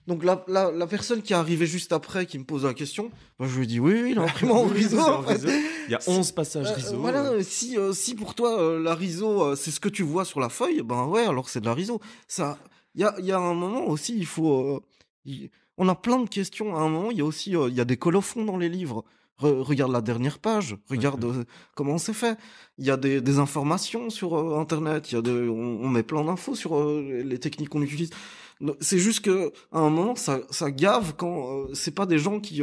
Donc la personne qui est arrivée juste après, qui me pose la question, je lui dis oui, il est imprimé en RISO. En fait. Il y a 11 passages RISO. Voilà, si pour toi la RISO c'est ce que tu vois sur la feuille, alors c'est de la RISO. Ça, il y a un moment aussi, il faut, on a plein de questions. À un moment, il y a aussi il y a des colophons dans les livres. Regarde la dernière page, regarde comment c'est fait. Il y a des informations sur Internet, on met plein d'infos sur les techniques qu'on utilise. C'est juste que à un moment, ça gave quand c'est pas des gens qui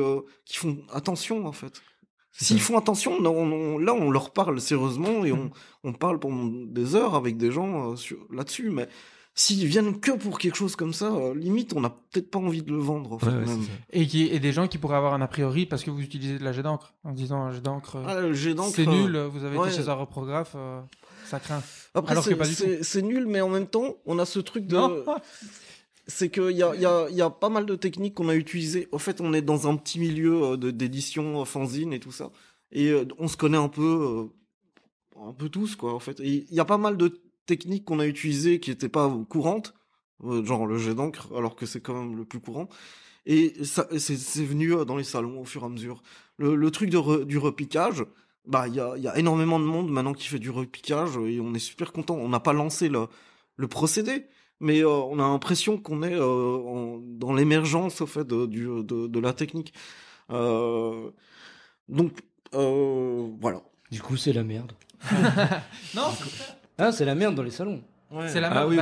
font attention en fait. S'ils font attention, là on leur parle sérieusement et on parle pendant des heures avec des gens là-dessus, mais s'ils viennent que pour quelque chose comme ça, limite, on n'a peut-être pas envie de le vendre. En fait, même. Et des gens qui pourraient avoir un a priori parce que vous utilisez de la jet d'encre, en disant jet d'encre, c'est nul, vous avez été chez un reprographe, ça craint. Après, alors que pas du tout. C'est nul, mais en même temps, on a ce truc de... c'est qu'il y a pas mal de techniques qu'on a utilisées. En fait, on est dans un petit milieu d'édition, fanzine et tout ça. Et on se connaît un peu tous, quoi, en fait. Il y a pas mal de techniques qu'on a utilisées qui n'étaient pas courantes, genre le jet d'encre, alors que c'est quand même le plus courant. Et ça, c'est venu dans les salons au fur et à mesure. Le truc du repiquage, bah, il y a énormément de monde maintenant qui fait du repiquage et on est super content. On n'a pas lancé le procédé, mais on a l'impression qu'on est dans l'émergence, au fait, de la technique. Donc, voilà. Du coup, c'est la merde. Non, c'est la merde dans les salons. Ouais. C'est la merde.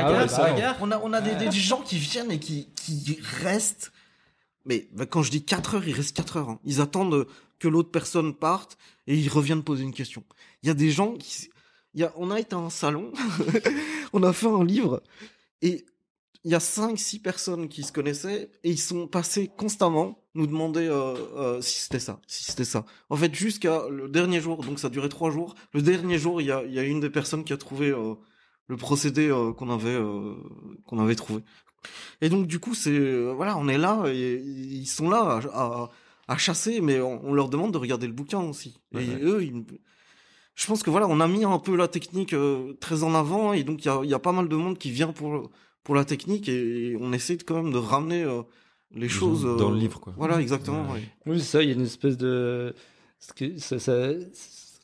On a des gens qui viennent et qui restent. Mais quand je dis 4 heures, ils restent 4 heures. Hein. Ils attendent que l'autre personne parte et ils reviennent poser une question. Il y a des gens on a été à un salon, on a fait un livre et il y a 5-6 personnes qui se connaissaient et ils sont passés constamment nous demander si c'était ça. En fait, jusqu'à le dernier jour, donc ça durait 3 jours. Le dernier jour, il y a une des personnes qui a trouvé le procédé qu'on avait trouvé. Et donc du coup, voilà, on est là et ils sont là à chasser, mais on leur demande de regarder le bouquin aussi. Et eux, je pense que voilà, on a mis un peu la technique très en avant et donc il y a pas mal de monde qui vient pour la technique et on essaie quand même de ramener les choses dans le livre, quoi. Voilà, exactement. Ouais. Ouais. Oui, c'est ça. Il y a une espèce de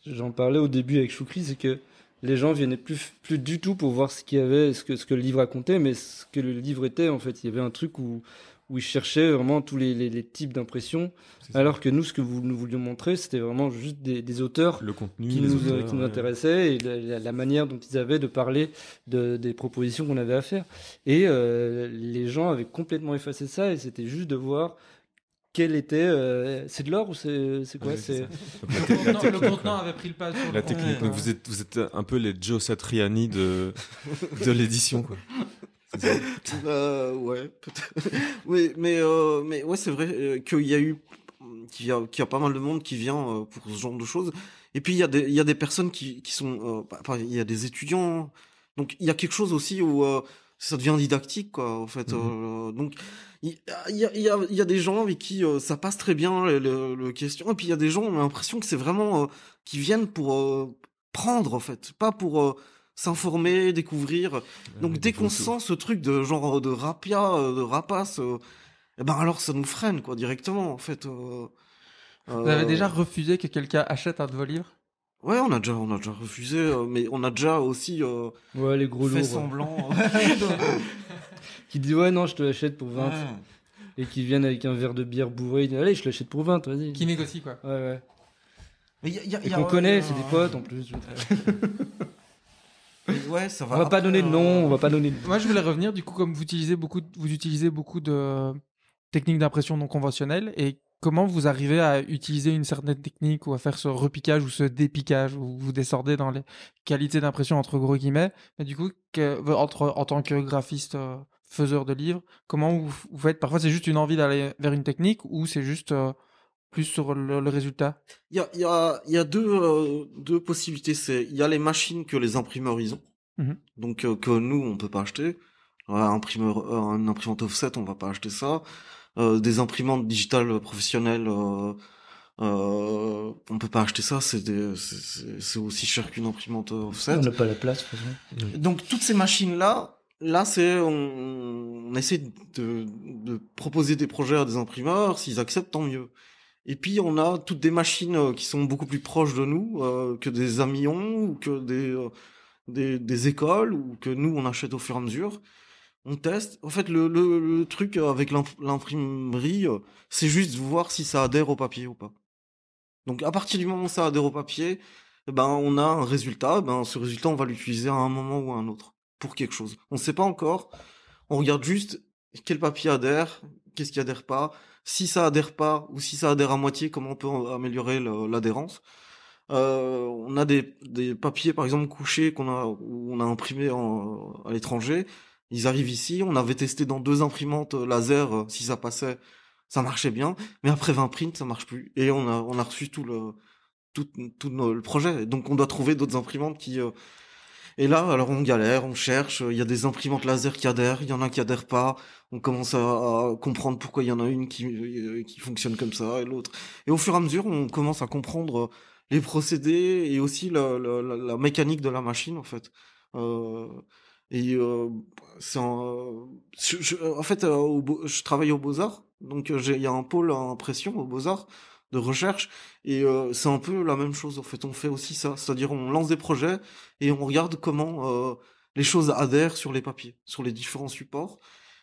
j'en parlais au début avec Choukri, c'est que les gens venaient plus du tout pour voir ce qu'il y avait, ce que le livre racontait, mais ce que le livre était, en fait. Il y avait un truc où ils cherchaient vraiment tous les types d'impressions, alors que nous, ce que nous voulions montrer, c'était vraiment juste des auteurs le contenu, qui nous intéressaient, et la manière dont ils avaient de parler des propositions qu'on avait à faire. Et les gens avaient complètement effacé ça, et c'était juste de voir quel était c'est de l'or ou c'est quoi, c'est le contenant avait pris le pas sur la technique. Donc vous êtes un peu les Joe Satriani de l'édition, quoi. Ouais, peut-être. Oui, mais ouais, c'est vrai qu'il y a pas mal de monde qui vient pour ce genre de choses. Et puis il y a des personnes qui sont il y a des étudiants. Donc il y a quelque chose aussi où ça devient didactique, quoi, en fait. Donc il y a des gens avec qui ça passe très bien le question, et puis il y a des gens, on a l'impression que c'est vraiment qui viennent pour prendre, en fait, pas pour s'informer, découvrir. Donc dès qu'on sent ce truc de genre de rapace, et ben alors ça nous freine, quoi, directement, en fait. Vous avez déjà refusé que quelqu'un achète un de vos livres? Ouais, on a déjà refusé, mais on a déjà aussi les gros fait lourds, semblant. qui dit ouais, non, je te l'achète pour 20. Et qui viennent avec un verre de bière bourré, ils disent allez, je l'achète pour 20, vas-y. Qui négocie, quoi. Ouais. Mais et qu'on connaît, c'est des potes en plus. Ouais, ça va. On va pas donner de nom, on va pas donner de... Moi, je voulais revenir, du coup, comme vous utilisez beaucoup de techniques d'impression non conventionnelles, et comment vous arrivez à utiliser une certaine technique ou à faire ce repiquage ou ce dépiquage où vous descendez dans les qualités d'impression entre gros guillemets. Mais du coup, en tant que graphiste faiseur de livres, comment vous faites? Parfois, c'est juste une envie d'aller vers une technique ou c'est juste plus sur le résultat? Il y a deux possibilités. Il y a les machines que les imprimeurs ils ont, donc que nous on peut pas acheter. Une imprimante offset, on va pas acheter ça. Des imprimantes digitales professionnelles, on peut pas acheter ça. C'est aussi cher qu'une imprimante offset. On n'a pas la place, de toute façon. Donc toutes ces machines là, on essaie de proposer des projets à des imprimeurs. S'ils acceptent, tant mieux. Et puis on a toutes des machines qui sont beaucoup plus proches de nous que des Amillon ou que des écoles ou que nous on achète au fur et à mesure. on teste. En fait, le truc avec l'imprimerie, c'est juste voir si ça adhère au papier ou pas. Donc, à partir du moment où ça adhère au papier, ben, on a un résultat. Ben, ce résultat, on va l'utiliser à un moment ou à un autre pour quelque chose. On ne sait pas encore. On regarde juste quel papier adhère, qu'est-ce qui adhère pas. Si ça adhère pas ou si ça adhère à moitié, comment on peut améliorer l'adhérence. On a des papiers, par exemple, couchés où on a imprimé à l'étranger. Ils arrivent ici. On avait testé dans 2 imprimantes laser si ça passait, ça marchait bien. Mais après 20 prints, ça marche plus. Et on a reçu le projet. Donc on doit trouver d'autres imprimantes qui. Et là, alors on galère, on cherche. Il y a des imprimantes laser qui adhèrent, il y en a qui adhèrent pas. On commence à comprendre pourquoi il y en a une qui fonctionne comme ça et l'autre. Et au fur et à mesure, on commence à comprendre les procédés et aussi la mécanique de la machine en fait. Euh, et en fait, je travaille aux Beaux-Arts, donc il y a un pôle à impression aux Beaux-Arts de recherche et c'est un peu la même chose en fait. On fait aussi ça, c'est-à-dire on lance des projets et on regarde comment les choses adhèrent sur les papiers, sur les différents supports,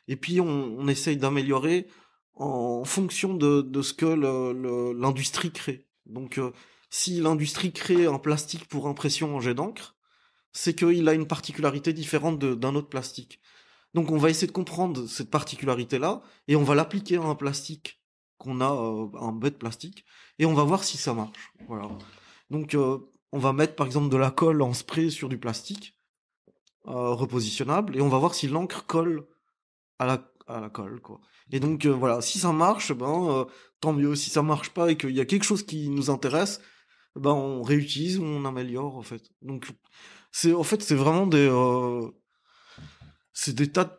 et puis on essaye d'améliorer en fonction de ce que l'industrie crée. Donc si l'industrie crée un plastique pour impression en jet d'encre, c'est qu'il a une particularité différente d'un autre plastique. Donc on va essayer de comprendre cette particularité-là, et on va l'appliquer à un plastique qu'on a, un bête plastique, et on va voir si ça marche. Voilà. Donc on va mettre par exemple de la colle en spray sur du plastique repositionnable, et on va voir si l'encre colle à la colle, quoi. Et donc voilà, si ça marche, tant mieux. Si ça marche pas et qu'il y a quelque chose qui nous intéresse, on réutilise ou on améliore en fait. Donc c'est vraiment c'est des tas de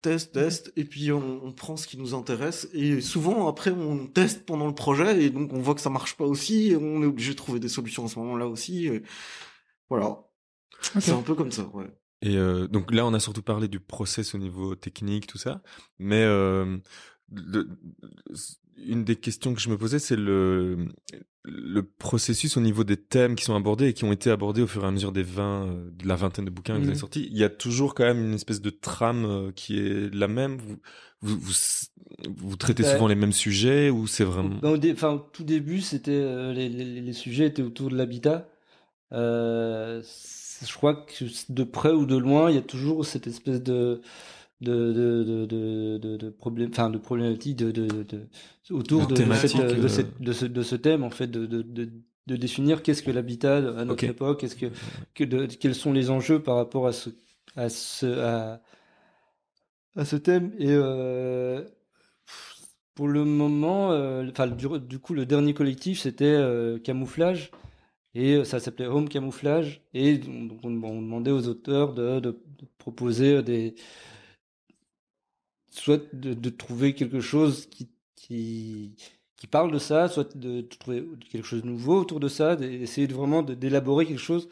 tests, et puis on prend ce qui nous intéresse, et souvent après on teste pendant le projet, et donc on voit que ça marche pas aussi, et on est obligé de trouver des solutions à ce moment-là aussi, et voilà. Okay. C'est un peu comme ça, ouais. Et donc là, on a surtout parlé du process au niveau technique, tout ça, mais une des questions que je me posais, c'est le processus au niveau des thèmes qui sont abordés et qui ont été abordés au fur et à mesure de la vingtaine de bouquins que vous avez sortis. Il y a toujours quand même une espèce de trame qui est la même. Vous traitez souvent les mêmes sujets, ou c'est vraiment... Au tout début, c'était les sujets étaient autour de l'habitat. Je crois que de près ou de loin, il y a toujours cette espèce de problématique autour de ce thème, en fait, de définir qu'est-ce que l'habitat à notre époque, quels sont les enjeux par rapport à ce thème. Et pour le moment, du coup, le dernier collectif, c'était Camouflage. Et ça s'appelait Home Camouflage, et donc on demandait aux auteurs de proposer soit de trouver quelque chose qui parle de ça, soit de trouver quelque chose de nouveau autour de ça, d'essayer vraiment d'élaborer quelque chose,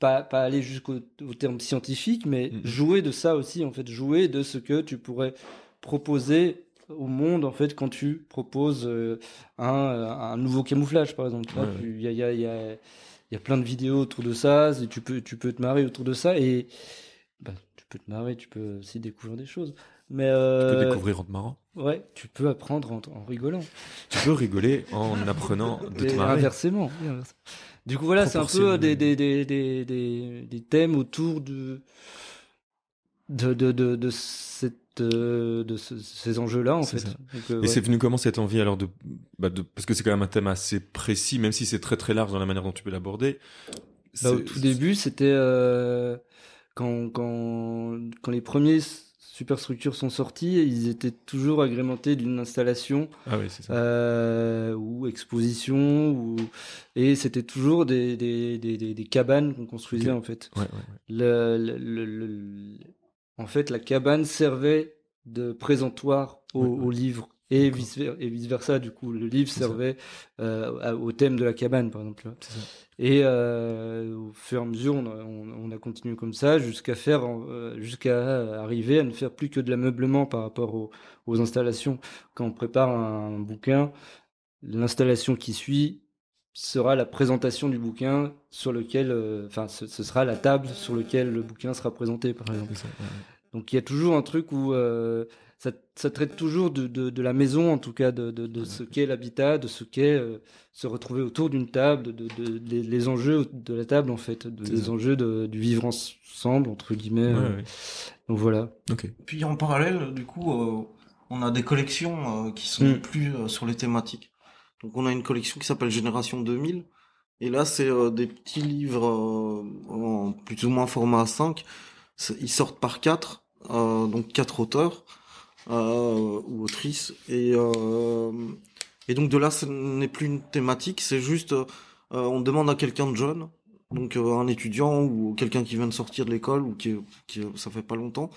pas aller jusqu'au terme scientifique, mais jouer de ça aussi, en fait, jouer de ce que tu pourrais proposer au monde, en fait, quand tu proposes un nouveau camouflage, par exemple. Il y a plein de vidéos autour de ça, tu peux te marrer autour de ça, et tu peux te marrer, tu peux aussi découvrir des choses. Mais tu peux découvrir en te marrant. Ouais, tu peux apprendre en rigolant. Tu peux rigoler en apprenant de te marrer. Inversement. Du coup, voilà, c'est un peu des thèmes autour de ces enjeux-là, en fait. Donc, et c'est venu comment cette envie alors parce que c'est quand même un thème assez précis, même si c'est très très large dans la manière dont tu peux l'aborder. Au tout début, c'était quand les premiers superstructures sont sortis, ils étaient toujours agrémentés d'une installation ou exposition, et c'était toujours des cabanes qu'on construisait en fait. En fait, la cabane servait de présentoir au livre, et vice versa. Du coup, le livre servait au thème de la cabane, par exemple. Et au fur et à mesure, on a continué comme ça jusqu'à arriver à ne faire plus que de l'ameublement par rapport aux installations. Quand on prépare un bouquin, l'installation qui suit sera la présentation du bouquin sur lequel, ce sera la table sur laquelle le bouquin sera présenté, par exemple. Donc il y a toujours un truc où ça traite toujours de la maison, en tout cas de ce qu'est l'habitat, de ce qu'est se retrouver autour d'une table, les enjeux de la table en fait, des enjeux du vivre ensemble entre guillemets. Donc voilà. Ok. Puis en parallèle, du coup, on a des collections qui sont plus sur les thématiques. Donc on a une collection qui s'appelle Génération 2000. Et là, c'est des petits livres en plus ou moins format A5. Ils sortent par 4, donc 4 auteurs ou autrices. Et donc de là, ce n'est plus une thématique, c'est juste on demande à quelqu'un de jeune, donc un étudiant ou quelqu'un qui vient de sortir de l'école ou qui ça fait pas longtemps,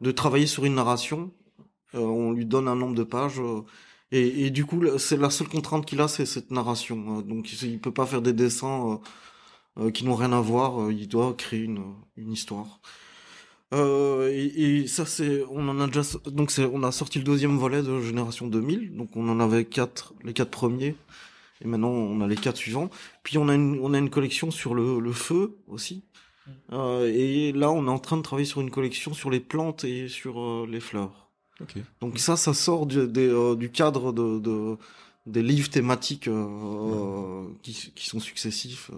de travailler sur une narration. On lui donne un nombre de pages. Et du coup, c'est la seule contrainte qu'il a, c'est cette narration. Donc, il peut pas faire des dessins qui n'ont rien à voir. Il doit créer une histoire. Et ça, on en a déjà, donc on a sorti le 2e volet de Génération 2000. Donc, on en avait les 4 premiers. Et maintenant, on a les 4 suivants. Puis, on a une collection sur le feu aussi. Et là, on est en train de travailler sur une collection sur les plantes et sur les fleurs. Okay. Donc ça sort du cadre des livres thématiques qui sont successifs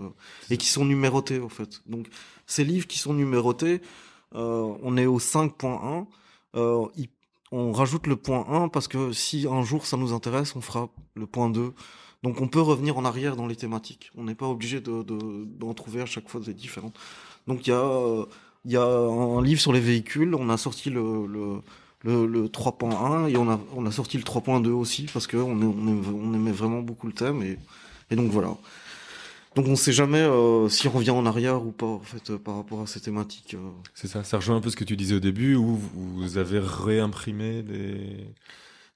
et qui sont numérotés en fait. Donc ces livres qui sont numérotés, on est au 5.1. On rajoute le point 1 parce que si un jour ça nous intéresse, on fera le point 2. Donc on peut revenir en arrière dans les thématiques. On n'est pas obligé d'en trouver à chaque fois des différentes. Donc il y a un livre sur les véhicules. On a sorti le 3.1 et on a sorti le 3.2 aussi parce que on aimait vraiment beaucoup le thème et donc voilà. Donc on sait jamais si on revient en arrière ou pas en fait par rapport à ces thématiques. C'est ça rejoint un peu ce que tu disais au début où vous avez réimprimé des...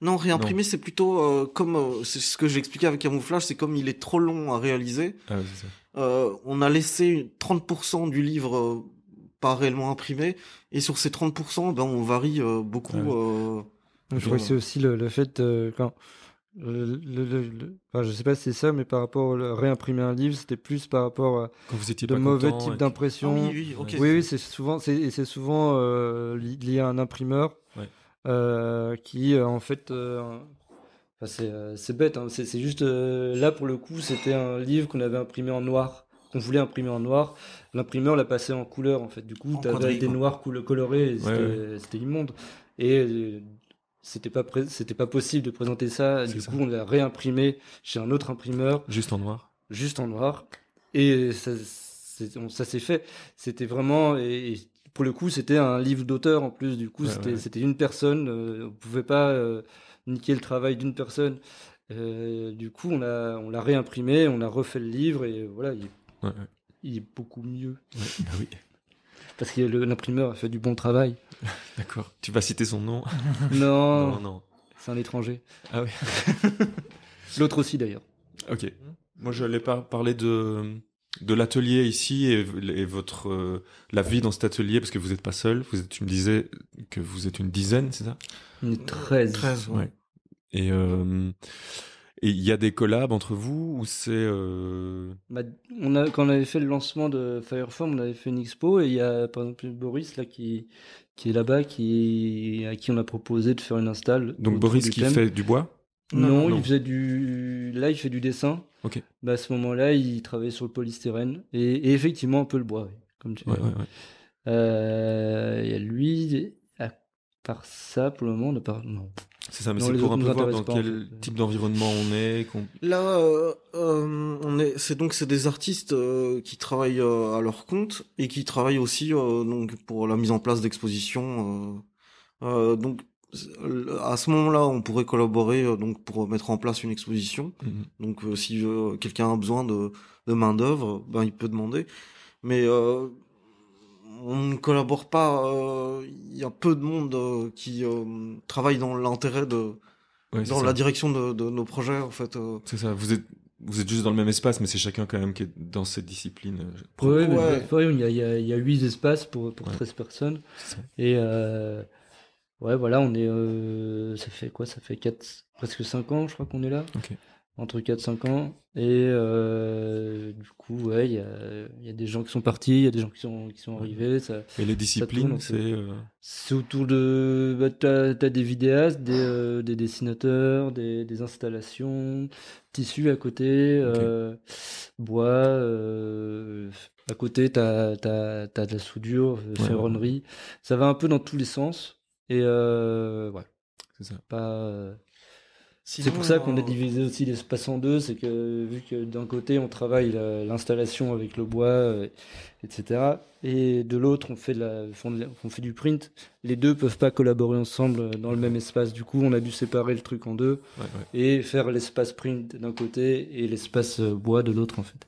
Non, réimprimer c'est plutôt comme c'est ce que j'ai expliqué avec Camouflage, c'est comme il est trop long à réaliser. Ah ouais, c'est ça. On a laissé 30% du livre pas réellement imprimé et sur ces 30% ben on varie beaucoup. Je crois que c'est aussi le fait quand enfin, je sais pas si c'est ça, mais par rapport à réimprimer un livre, c'était plus par rapport à quand vous étiez de pas mauvais content types d'impression. Ah oui, okay. Oui, c'est souvent lié à un imprimeur qui en fait c'est bête, hein, c'est juste là pour le coup c'était un livre qu'on avait imprimé en noir, qu'on voulait imprimer en noir. L'imprimeur l'a passé en couleur en fait. Du coup, t'avais des noirs colorés, et c'était immonde. Et c'était pas possible de présenter ça. Du coup, on l'a réimprimé chez un autre imprimeur. Juste en noir. Juste en noir. Et ça s'est fait. C'était vraiment et pour le coup, c'était un livre d'auteur en plus. Du coup, c'était une personne. On pouvait pas niquer le travail d'une personne. Du coup, on l'a réimprimé, on a refait le livre et voilà, il est beaucoup mieux. Ouais, bah oui. Parce que l'imprimeur a fait du bon travail. D'accord. Tu vas citer son nom? Non. C'est un étranger. Ah oui. L'autre aussi d'ailleurs. Ok. Moi, j'allais parler de l'atelier ici et votre la vie dans cet atelier parce que vous n'êtes pas seul. Tu me disais que vous êtes une dizaine, c'est ça? On est 13. 13, ouais. Et il y a des collabs entre vous ou c'est quand on avait fait le lancement de Fireform, on avait fait une expo et il y a par exemple Boris là qui est là-bas à qui on a proposé de faire une install. Donc Boris qui fait du bois? Non, il faisait il fait du dessin. Ok. À ce moment-là, il travaillait sur le polystyrène et effectivement un peu le bois, comme tu dis. Ouais. Il y a lui, à part ça, pour le moment, non. C'est ça, mais c'est pour un peu voir dans quel type d'environnement on est. Là, c'est des artistes qui travaillent à leur compte et qui travaillent aussi donc pour la mise en place d'expositions. Donc à ce moment-là, on pourrait collaborer donc pour mettre en place une exposition. Donc si quelqu'un a besoin de main d'œuvre, ben il peut demander. Mais on ne collabore pas. Il y a peu de monde qui travaille dans l'intérêt dans la direction de nos projets en fait. C'est ça. Vous êtes juste dans le même espace, mais c'est chacun quand même qui est dans cette discipline. Oui, il y a 8 espaces pour 13 personnes. Et voilà, on est. Ça fait quoi? Ça fait presque 5 ans, je crois qu'on est là. Ok. entre 4-5 ans. Et du coup, ouais, il y a des gens qui sont partis, il y a des gens qui sont arrivés. Et les disciplines, tourne, c'est... c'est autour de... Bah, t'as des vidéastes, des dessinateurs, des installations, tissus à côté, bois. À côté, t'as de la soudure, ferronnerie. Ça va un peu dans tous les sens. Et ouais, C'est ça. pas... Sinon, C'est pour ça qu'on a divisé aussi l'espace en deux, c'est que vu que d'un côté on travaille l'installation avec le bois, etc. Et de l'autre on fait on fait du print, les deux peuvent pas collaborer ensemble dans le même espace. Du coup on a dû séparer le truc en deux et faire l'espace print d'un côté et l'espace bois de l'autre en fait.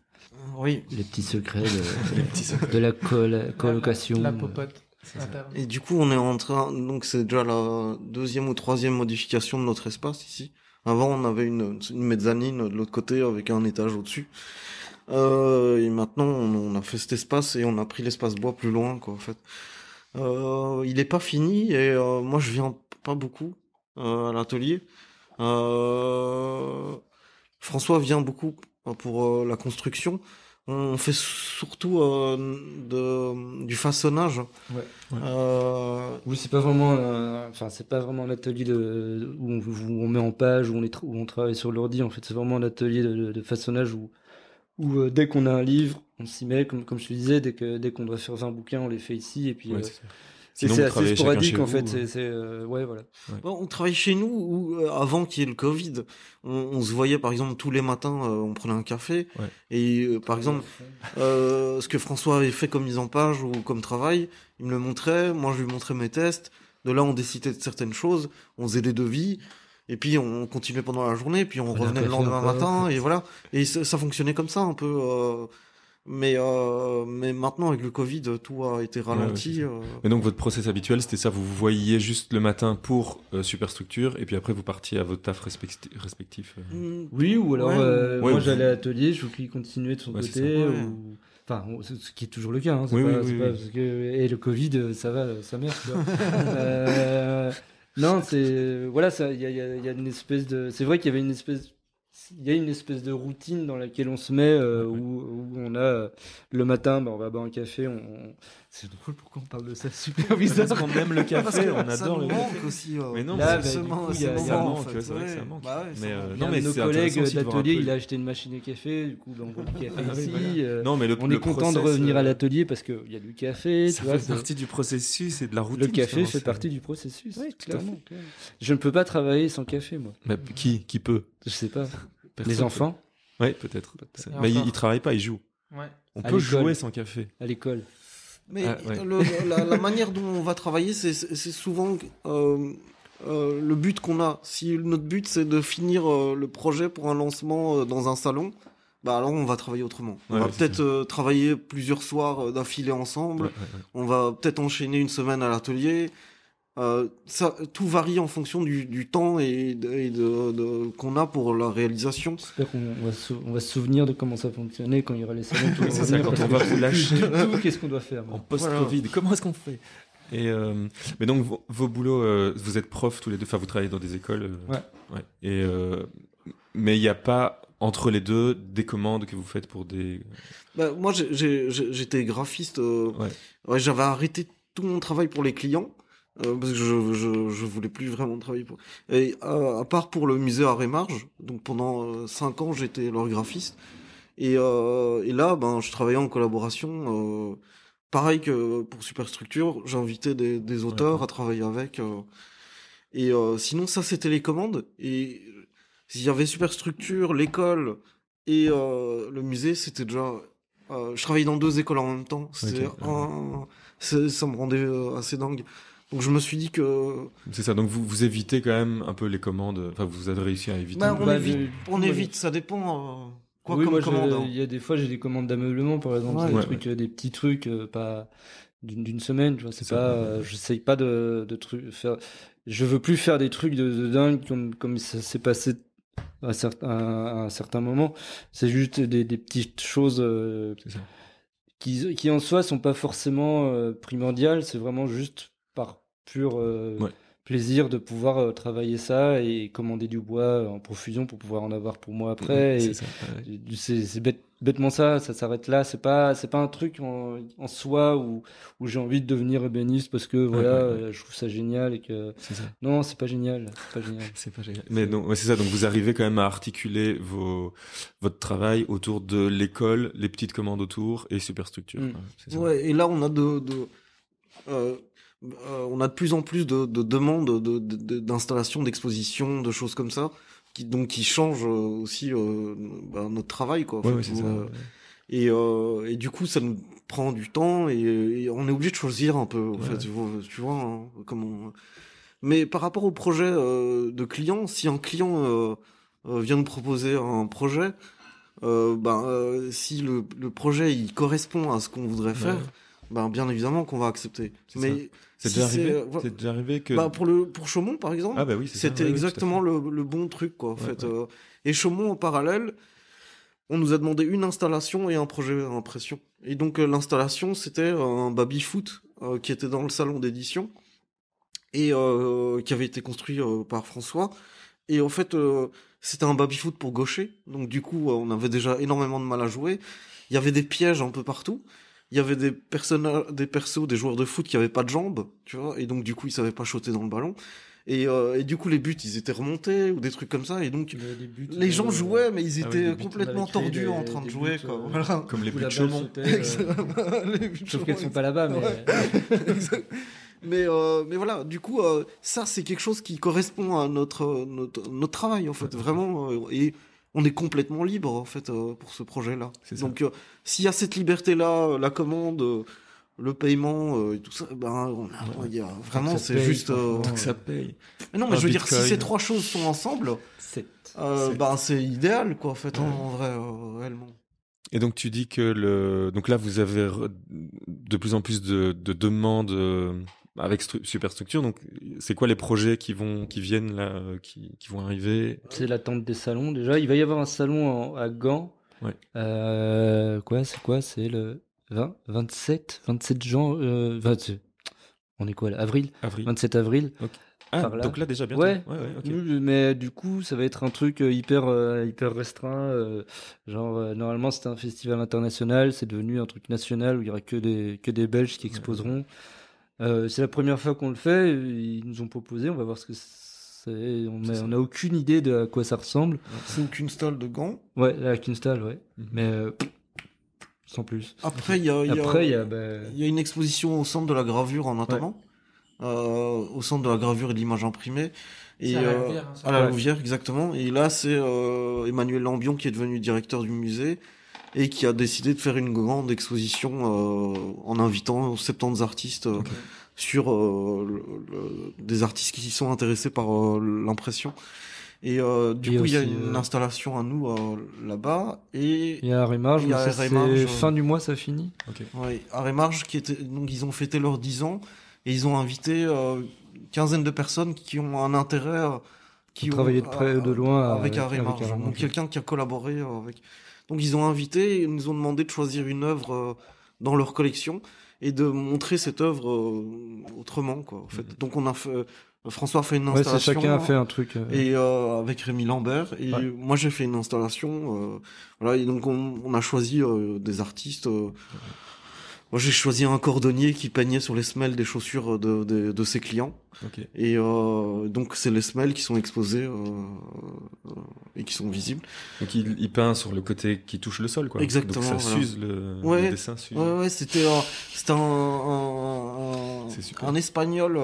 Oui. Les petits secrets de la colocation. La popote. Et du coup, on est en train, donc c'est déjà la deuxième ou troisième modification de notre espace ici. Avant, on avait une mezzanine de l'autre côté avec un étage au-dessus. Et maintenant, on a fait cet espace et on a pris l'espace bois plus loin, quoi, en fait. Il est pas fini et moi, je viens pas beaucoup à l'atelier. François vient beaucoup pour la construction. On fait surtout du façonnage. Oui, c'est pas vraiment, c'est pas vraiment un atelier où on met en page, où on travaille sur l'ordi. En fait, c'est vraiment un atelier de façonnage où dès qu'on a un livre, on s'y met. Comme je te disais, dès qu'on doit faire 20 bouquins, on les fait ici. Et puis, sinon, c'est vous assez travaillez sporadique chacun en chez fait. vous, Ouais, voilà. Bon, on travaille chez nous où avant qu'il y ait le Covid, on se voyait par exemple tous les matins, on prenait un café et par exemple ce que François avait fait comme mise en page ou comme travail, il me le montrait, moi je lui montrais mes tests. De là on décidait de certaines choses, on faisait des devis et puis on continuait pendant la journée, puis on revenait le lendemain matin et voilà. Et ça fonctionnait comme ça un peu. Mais maintenant avec le Covid, tout a été ralenti. Et donc votre process habituel, c'était ça, vous vous voyiez juste le matin pour Superstructure et puis après vous partiez à votre taf respectif. Oui, ou alors moi j'allais à l'atelier, je voulais continuer de son Ouais, côté. Enfin, ce qui est toujours le cas. Hein, Oui. parce que... Et le Covid, ça va, ça merde. Non, c'est voilà, il y a une espèce de. C'est vrai qu'il y avait une espèce. Il y a une espèce de routine dans laquelle on se met où on a le matin, on va boire un café. C'est drôle pourquoi on parle de ça, super bizarre. Parce qu'on aime le café, on adore le café aussi. Mais non, là, c'est du coup, il y a un manque, c'est vrai que ça manque. Mais nos collègues d'atelier, il a acheté une machine à café, du coup, on boit du café ici. Non, mais on est content de revenir à l'atelier parce qu'il y a du café. Ça fait partie du processus et de la routine. Le café fait partie du processus, clairement. Je ne peux pas travailler sans café, moi. Mais qui peut? Je sais pas. Les enfants? Oui, peut-être. Mais ils travaillent pas, ils jouent. On peut jouer sans café. À l'école. Mais la manière dont on va travailler, c'est souvent le but qu'on a. Si notre but c'est de finir le projet pour un lancement dans un salon, bah alors on va travailler autrement. On va peut-être travailler plusieurs soirs d'affilée ensemble. On va peut-être enchaîner une semaine à l'atelier. Ça, tout varie en fonction du temps et qu'on a pour la réalisation. J'espère qu'on va se souvenir de comment ça fonctionnait quand il y aura les salons. C'est ça, quand on va vous lâcher. Qu'est-ce qu'on doit faire en post-Covid, comment est-ce qu'on fait? Mais donc vos boulots, vous êtes profs tous les deux, enfin vous travaillez dans des écoles. Et mais il n'y a pas entre les deux des commandes que vous faites pour des. Moi j'étais graphiste. J'avais arrêté tout mon travail pour les clients. Parce que je voulais plus vraiment travailler pour. Et à part pour le musée Art et Marge, donc pendant 5 ans j'étais leur graphiste. Et là, je travaillais en collaboration. Pareil que pour Superstructure, j'invitais des auteurs à travailler avec. Et sinon, ça c'était les commandes. Et s'il y avait Superstructure, l'école et le musée, c'était déjà. Je travaillais dans 2 écoles en même temps. C'était ça me rendait assez dingue. Donc je me suis dit que... C'est ça, donc vous évitez quand même un peu les commandes, enfin vous avez réussi à éviter. On évite, ça dépend comme commande. Il y a des fois j'ai des commandes d'ameublement par exemple, des petits trucs, pas d'une semaine, tu vois, c'est pas... J'essaye pas de faire... Je veux plus faire des trucs de dingue comme ça s'est passé à un certain moment. C'est juste des petites choses qui en soi sont pas forcément primordiales, c'est vraiment juste par pure plaisir de pouvoir travailler ça et commander du bois en profusion pour pouvoir en avoir pour moi après. C'est Et ça, ouais. c'est bêtement ça s'arrête là. C'est pas un truc en soi où j'ai envie de devenir ébéniste parce que voilà, ouais. je trouve ça génial et que C'est ça. non, c'est pas génial, c'est pas génial. C'est pas génial. Mais non, ouais, c'est ça. Donc vous arrivez quand même à articuler votre travail autour de l'école, les petites commandes autour et superstructure. Mm. Ouais, c'est ça. Ouais, et là on a on a de plus en plus de demandes d'installation, d'exposition, de choses comme ça, qui changent aussi notre travail, quoi. En Ouais, fait, ouais, c'est ça. où, et du coup, ça nous prend du temps et on est obligé de choisir un peu. En fait, tu vois hein, comment. Mais par rapport au projet de client, si un client vient nous proposer un projet, si le projet il correspond à ce qu'on voudrait faire, bien évidemment qu'on va accepter. C'est Mais C'est si déjà arrivé voilà. C'est déjà arrivé que... pour Chaumont par exemple, Ah bah oui, c'est ça. c'était Ouais, ouais, exactement tout à fait. le bon truc quoi en Ouais, fait. ouais. Et Chaumont en parallèle, on nous a demandé une installation et un projet d'impression. Et donc l'installation c'était un baby-foot qui était dans le salon d'édition et qui avait été construit par François. Et en fait, c'était un baby-foot pour gaucher. Donc du coup, on avait déjà énormément de mal à jouer. Il y avait des pièges un peu partout. Il y avait des persos, des joueurs de foot qui avaient pas de jambes, tu vois. Et donc du coup, ils savaient pas shotter dans le ballon. Et du coup, les buts, ils étaient remontés ou des trucs comme ça. Et donc, les gens jouaient, mais ils étaient complètement tordus en train de jouer, quoi. Voilà. Comme les buts de balle Chaumont. Les buts de Sauf qu'elles Chaumont, sont pas là-bas, mais Ouais. Mais voilà, du coup, ça c'est quelque chose qui correspond à notre travail en fait, vraiment. Et on est complètement libre en fait pour ce projet-là. C'est ça. Donc, s'il y a cette liberté-là, la commande, le paiement et tout ça, il y a vraiment, c'est paye, juste. franchement. Donc ça paye. Mais non, mais Un je veux dire, si bitcoin. ces trois choses sont ensemble, c'est idéal quoi en fait, en vrai, réellement. Et donc tu dis que donc là vous avez de plus en plus de demandes avec Superstructure. Donc c'est quoi les projets qui viennent là, qui vont arriver? c'est l'attente des salons déjà. Il va y avoir un salon à Gand. Ouais. C'est quoi? C'est le 27 juin. On est quoi là? Avril? Avril. 27 avril. Ah, par là. donc là déjà bientôt. Ouais. Ok. Oui, mais du coup, ça va être un truc hyper restreint. Normalement, c'était un festival international. C'est devenu un truc national où il y aura que des Belges qui exposeront. C'est la première fois qu'on le fait. Ils nous ont proposé. On va voir ce que c'est. On n'a aucune idée de à quoi ça ressemble. C'est aucune stalle de Gand. Ouais, la Kinstal, ouais. Mais sans plus. Après, il y a une exposition au centre de la gravure en attendant. Au centre de la gravure et de l'image imprimée. Et, C'est à la Louvière, hein, ça. à la Louvière, exactement. Et là, c'est Emmanuel Lambion qui est devenu directeur du musée et qui a décidé de faire une grande exposition en invitant 70 artistes sur des artistes qui sont intéressés par l'impression. Et du coup, il y a une installation à nous là-bas. Et il y a Arémarge, mais ça, c'est fin du mois, ça finit. Ouais, Arémarge, donc ils ont fêté leurs 10 ans. Et ils ont invité une quinzaine de personnes qui ont un intérêt, qui ont travaillé de près ou de loin avec Arémarge. Donc quelqu'un qui a collaboré avec. Donc ils ont invité, ils nous ont demandé de choisir une œuvre dans leur collection et de montrer cette œuvre autrement, quoi. En fait. Donc on a fait. François a fait une installation. Chacun a fait un truc. Et avec Rémi Lambert. Et moi j'ai fait une installation. Voilà. Et donc on a choisi des artistes. Moi, j'ai choisi un cordonnier qui peignait sur les semelles des chaussures de ses clients. Et donc, c'est les semelles qui sont exposées et qui sont visibles. Donc, il peint sur le côté qui touche le sol, quoi. Exactement. Donc, ça s'use, le dessin s'use. Ouais, c'était un Espagnol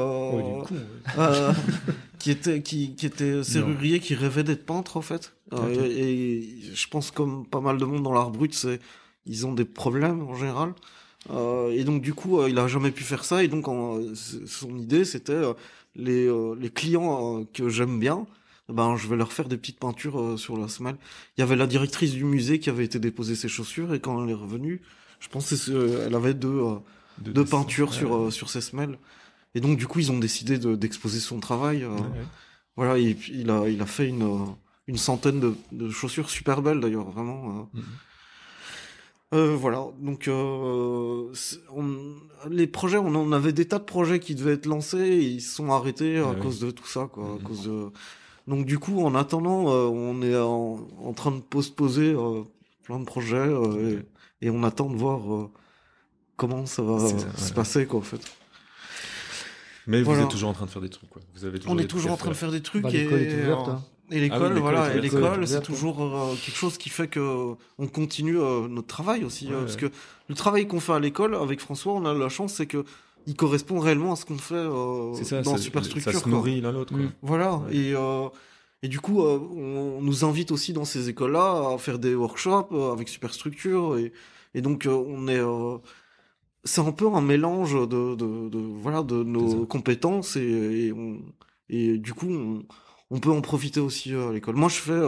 qui était serrurier, qui rêvait d'être peintre, en fait. Et je pense, comme pas mal de monde dans l'art brut, ils ont des problèmes, en général. Et donc du coup il a jamais pu faire ça et donc son idée c'était les clients que j'aime bien, je vais leur faire des petites peintures sur la semelle. Il y avait la directrice du musée qui avait été déposer ses chaussures et quand elle est revenue, je pense elle avait deux peintures sur ses semelles. Et donc du coup ils ont décidé d'exposer son travail. Voilà, et puis il a fait une centaine de chaussures super belles d'ailleurs, vraiment. Voilà, donc les projets, on avait des tas de projets qui devaient être lancés et ils se sont arrêtés à cause de tout ça, quoi. À cause de... Donc du coup, en attendant, on est en train de postposer plein de projets et on attend de voir comment ça va se passer, quoi, en fait. Mais vous êtes toujours en train de faire des trucs, quoi. Vous avez toujours on est toujours en train de faire des trucs. L'école est ouverte, hein. Et l'école, oui, l'école, c'est toujours quelque chose qui fait que on continue notre travail aussi, parce que le travail qu'on fait à l'école avec François, on a la chance, c'est que il correspond réellement à ce qu'on fait dans Superstructure. Ça se nourrit l'un l'autre. Voilà, et du coup, on nous invite aussi dans ces écoles-là à faire des workshops avec Superstructure, et donc on est c'est un peu un mélange de nos compétences et du coup on peut en profiter aussi à l'école. Moi je fais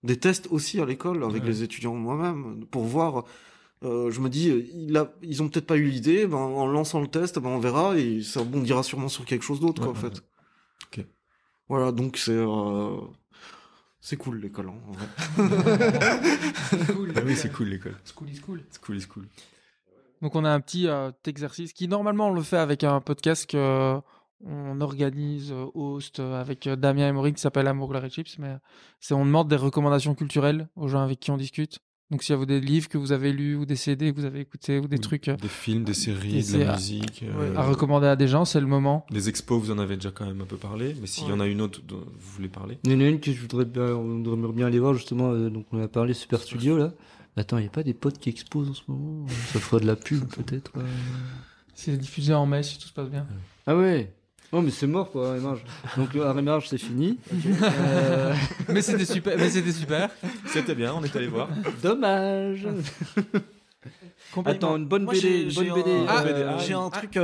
des tests aussi à l'école avec les étudiants moi-même pour voir. Je me dis ils ont peut-être pas eu l'idée, ben en lançant le test, ben on verra et ça rebondira sûrement sur quelque chose d'autre, quoi, en fait. Ok. Voilà, donc c'est cool l'école, hein, en vrai. Ah oui, c'est cool l'école. School is cool. School is cool. Donc on a un petit exercice qui normalement on le fait avec un podcast que on organise, host avec Damien et Maurice qui s'appelle Amour, Gloire et Chips, mais on demande des recommandations culturelles aux gens avec qui on discute. Donc s'il y a des livres que vous avez lus ou des CD que vous avez écoutés ou des trucs... Des films, des séries, de la musique... à recommander à des gens, c'est le moment. Les expos, vous en avez déjà quand même un peu parlé, mais s'il y en a une autre dont vous voulez parler... Il y en a une que on aimerait bien aller voir justement, donc on a parlé Super Studio là. Attends, il n'y a pas des potes qui exposent en ce moment? Ça fera de la pub peut-être. C'est diffusé en mai si tout se passe bien. Ah ouais. Oh mais c'est mort pour Arrêt Marge. Donc Arrêt Marge c'est fini. Mais c'était super. C'était bien, on est allé voir. Dommage. Attends, une bonne BD, j'ai un truc,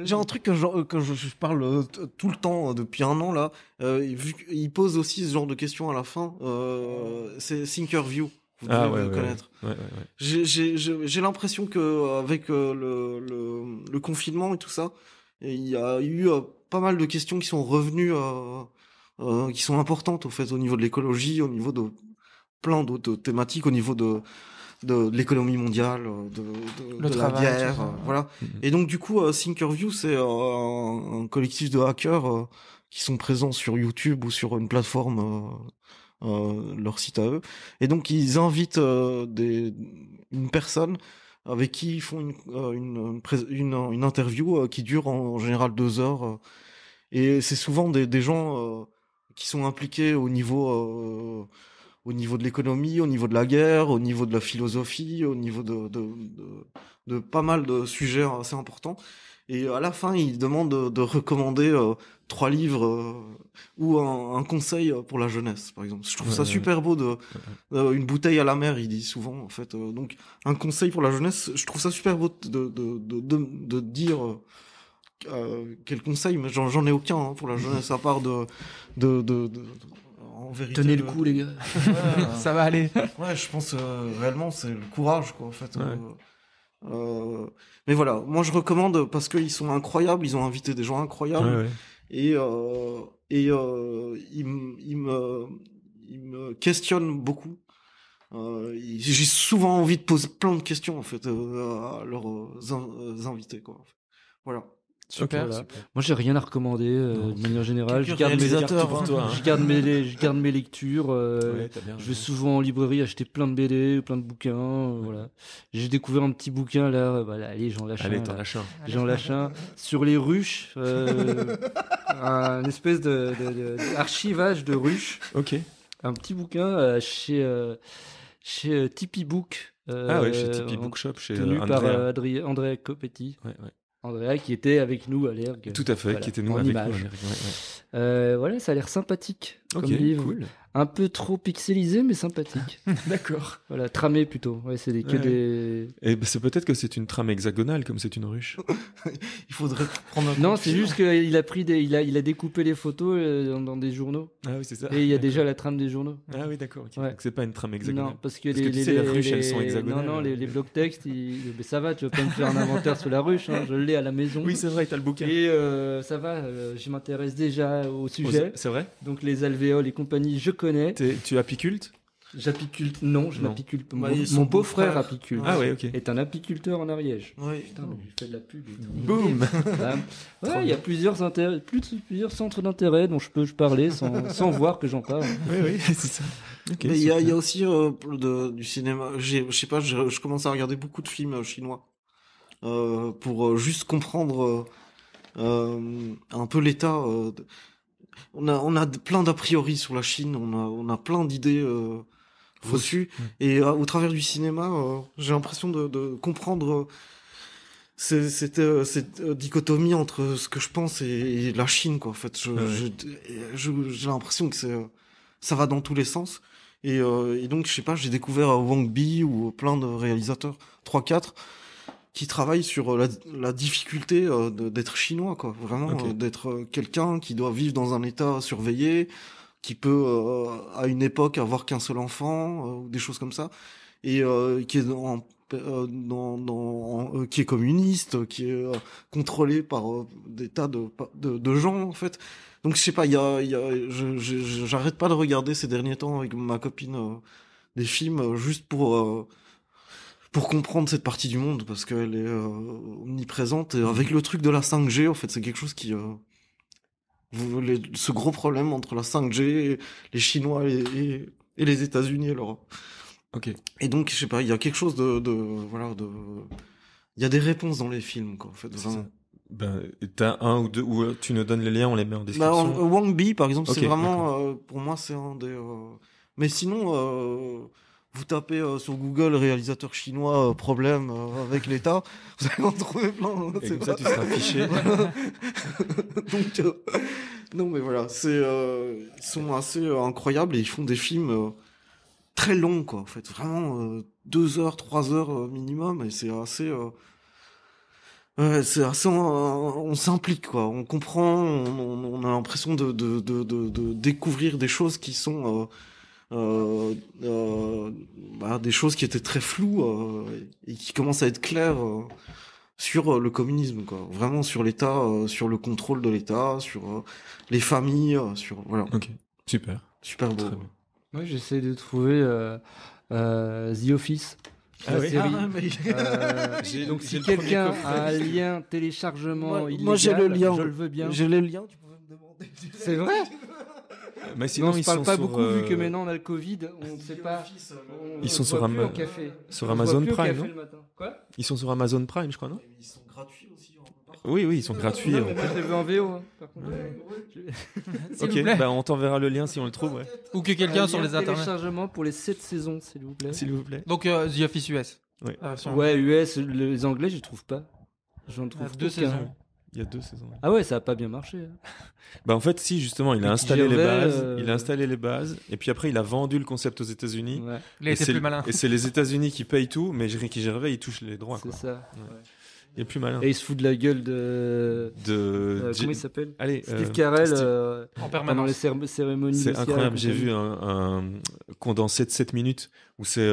j'ai un truc que je parle tout le temps depuis un an là. Vu qu'il pose aussi ce genre de questions à la fin, c'est Thinkerview. Vous devez le connaître. Ouais. J'ai l'impression que avec le confinement et tout ça, il y a eu pas mal de questions qui sont revenues, qui sont importantes au fait au niveau de l'écologie, au niveau de plein d'autres thématiques, au niveau de l'économie mondiale, de la guerre, voilà. Et donc du coup, Thinkerview, c'est un collectif de hackers qui sont présents sur YouTube ou sur une plateforme, leur site à eux. Et donc ils invitent une personne avec qui ils font une interview qui dure en général 2 heures. Et c'est souvent des gens qui sont impliqués au niveau de l'économie, au niveau de la guerre, au niveau de la philosophie, au niveau de pas mal de sujets assez importants. Et à la fin, ils demandent de recommander 3 livres ou un conseil pour la jeunesse, par exemple. Je trouve ça super beau une bouteille à la mer, il dit souvent, en fait. Donc, un conseil pour la jeunesse, je trouve ça super beau de dire quel conseil, mais j'en ai aucun pour la jeunesse, à part en vérité. Tenez le coup, les gars. Ça va aller. Ouais, je pense réellement, c'est le courage, quoi, en fait. Mais voilà, moi je recommande parce qu'ils sont incroyables, ils ont invité des gens incroyables et ils me questionnent beaucoup. J'ai souvent envie de poser plein de questions en fait à leurs invités, quoi. Voilà. Super. Voilà. Moi, j'ai rien à recommander de manière générale. Je garde mes lectures. Je vais souvent en librairie acheter plein de BD, plein de bouquins. Voilà. J'ai découvert un petit bouquin là. Allez, j'en lâche J'en lâche un sur les ruches. Un espèce d'archivage de ruches. Ok. Un petit bouquin chez Tipeee Book. Chez Tipeee Bookshop, chez tenu Andrea. par Andrea Copetti. Ouais. Andrea qui était avec nous à l'ERG. Tout à fait, qui était nous avec nous à l'ERG. Voilà, ça a l'air sympathique comme livre. Cool. Un peu trop pixelisé, mais sympathique. D'accord. Voilà, tramé plutôt. Ouais, c'est des. Et c'est peut-être que c'est une trame hexagonale, comme c'est une ruche. Il faudrait prendre un. Non, c'est juste qu'il a pris il a découpé les photos dans des journaux. Ah oui, c'est ça. Et il y a déjà la trame des journaux. Ah oui, d'accord. Okay. Ouais. Donc c'est pas une trame hexagonale. Non, parce que les ruches, elles sont hexagonales. Non, les blocs textes, mais ça va, tu vas pas me faire un inventaire sur la ruche, hein, je l'ai à la maison. Oui, c'est vrai, t'as le bouquin. Et ça va, je m'intéresse déjà au sujet. C'est vrai. Donc les alvéoles et compagnie, je connais. Tu es apiculte? J'apiculte. Non, je Non. n'apiculte. Bah, Mon son beau-frère beau-frère. apiculte. Ah ouais, ok. Est un apiculteur en Ariège. Ouais. Putain, mais je fais de la pub. Et tout. Boum. Ouais, il y a plusieurs centres d'intérêt dont je peux parler sans voir que j'en parle. Oui, c'est ça. Ok, Mais il y a super. aussi du cinéma. Je sais pas, je commence à regarder beaucoup de films chinois pour juste comprendre un peu l'état. On a plein d'a priori sur la Chine. On a plein d'idées reçues. Mm. Et au travers du cinéma, j'ai l'impression de comprendre cette dichotomie entre ce que je pense et la Chine, quoi. En fait, j'ai l'impression que ça va dans tous les sens. Et donc, je sais pas, j'ai découvert Wang Bi ou plein de réalisateurs, 3-4, qui travaillent sur la difficulté d'être chinois, quoi. Vraiment, Ok. d'être quelqu'un qui doit vivre dans un état surveillé, qui peut, à une époque, avoir qu'un seul enfant, ou des choses comme ça, et qui est qui est communiste, qui est contrôlé par des tas de gens, en fait. Donc, je sais pas, j'arrête pas de regarder ces derniers temps avec ma copine des films juste pour comprendre cette partie du monde, parce qu'elle est omniprésente. Et avec le truc de la 5G, en fait, c'est quelque chose qui... ce gros problème entre la 5G, les Chinois et les États-Unis et l'Europe. Ok. Et donc, je sais pas, il y a quelque chose voilà, il y a des réponses dans les films, quoi, en fait, C'est vraiment. ça. Ben, t'as un ou deux, ou tu nous donnes les liens, on les met en Bah, description. Wang Bi, par exemple, Ok, c'est vraiment, pour moi, c'est un des... Mais sinon, vous tapez sur Google réalisateur chinois problème avec l'État, vous allez en trouver plein. Et comme ça, tu seras affiché. Donc, non, mais voilà, ils sont assez incroyables et ils font des films très longs, quoi, en fait. Vraiment 2 heures, 3 heures minimum, et c'est assez... Ouais, c'est assez, on s'implique, quoi. On comprend, on a l'impression de découvrir des choses qui sont des choses qui étaient très floues et qui commencent à être claires sur le communisme, quoi. Vraiment sur l'État, sur le contrôle de l'État, sur les familles, sur voilà. Ok, super. Super beau. Très bien. Moi, j'essaie de trouver The Office. Ah la oui. série. J'ai- Donc, j'ai si le premier quelqu'un coffret. a un lien téléchargement illégal, moi, j'ai le lien. je le veux bien. J'ai les liens, tu pouvais me demander. C'est vrai. Mais Non, sinon, on se ils parle sont pas sur, beaucoup vu que maintenant on a le Covid, on ne sait pas. Ils sont sur plus Ama- au café. sur On se Amazon voit plus au Prime, café non le matin. Quoi? Ils sont sur Amazon Prime, je crois, non? Ils sont gratuits aussi. Oui, ils sont gratuits. Non, mais moi je l'ai vu en VO. Hein, par contre. S'il Ok, vous plaît. bah on t'enverra le lien si on le trouve, ouais. Ou que quelqu'un Un sur lien les internets. téléchargement pour les 7 saisons, s'il vous plaît. S'il vous plaît. Donc The Office US. Ouais. La version- Ouais, US, les Anglais, je trouve pas. J'en trouve deux aucun. saisons. Il y a 2 saisons. Ah ouais, ça a pas bien marché. Hein. Bah en fait, si justement, il a Ricky installé les Gervais, bases, il a installé les bases, et puis après, il a vendu le concept aux États-Unis. Ouais, Il a Et été c'est plus le- malin. Et c'est les États-Unis qui payent tout, mais Ricky Gervais, il touche les droits, c'est quoi. ça. Il est plus malin. Et il se fout de la gueule de. De... Comment il s'appelle Allez, Steve Carell Steve- En pendant les permanence. cérémonies. C'est d'Oscar et incroyable. J'ai compagnie. vu un condensé de 7 minutes où c'est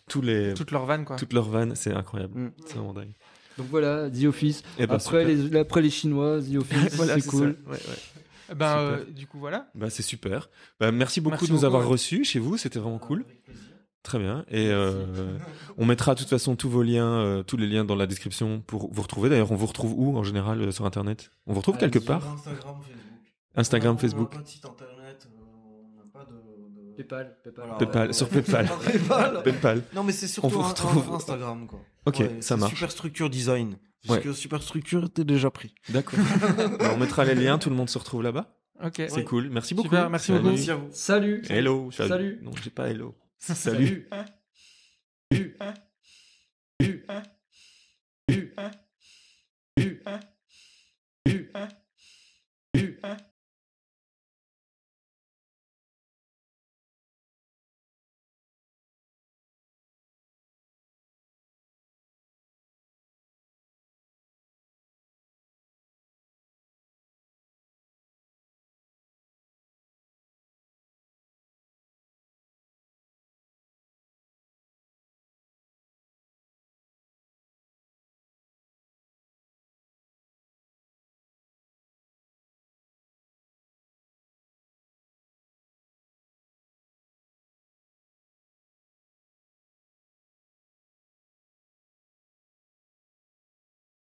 toutes Toute leur vanne, quoi. leurs vannes. C'est incroyable. Mm. C'est vraiment dingue. Donc voilà, The Office. Eh ben, après, super. après les Chinois, The Office, Voilà, c'est c'est cool. ça. Ouais. Ben, Super. du coup, voilà. Bah, c'est super. Bah, merci beaucoup Merci de nous avoir beaucoup. reçus chez vous. C'était vraiment cool. Très bien. Et on mettra de toute façon tous vos liens, tous les liens dans la description pour vous retrouver. D'ailleurs, on vous retrouve où en général sur Internet? On vous retrouve quelque part? Instagram, Facebook. Instagram, Facebook. On n'a pas de site internet, on n'a pas de... Paypal. Voilà, Paypal, sur Paypal. Paypal. Paypal. Non, mais c'est On surtout vous retrouve. Instagram, quoi. Ok, Ouais, ça c'est marche. Superstructure Design. Ouais. Parce que Superstructure était déjà pris. D'accord. Bah, on mettra les liens. Tout le monde se retrouve là-bas. Ok. C'est Oui. cool. Merci beaucoup. Super, merci Salut. beaucoup. Merci à vous. Salut. Hello. Salut. Non, j'ai pas hello. Salut. Salut.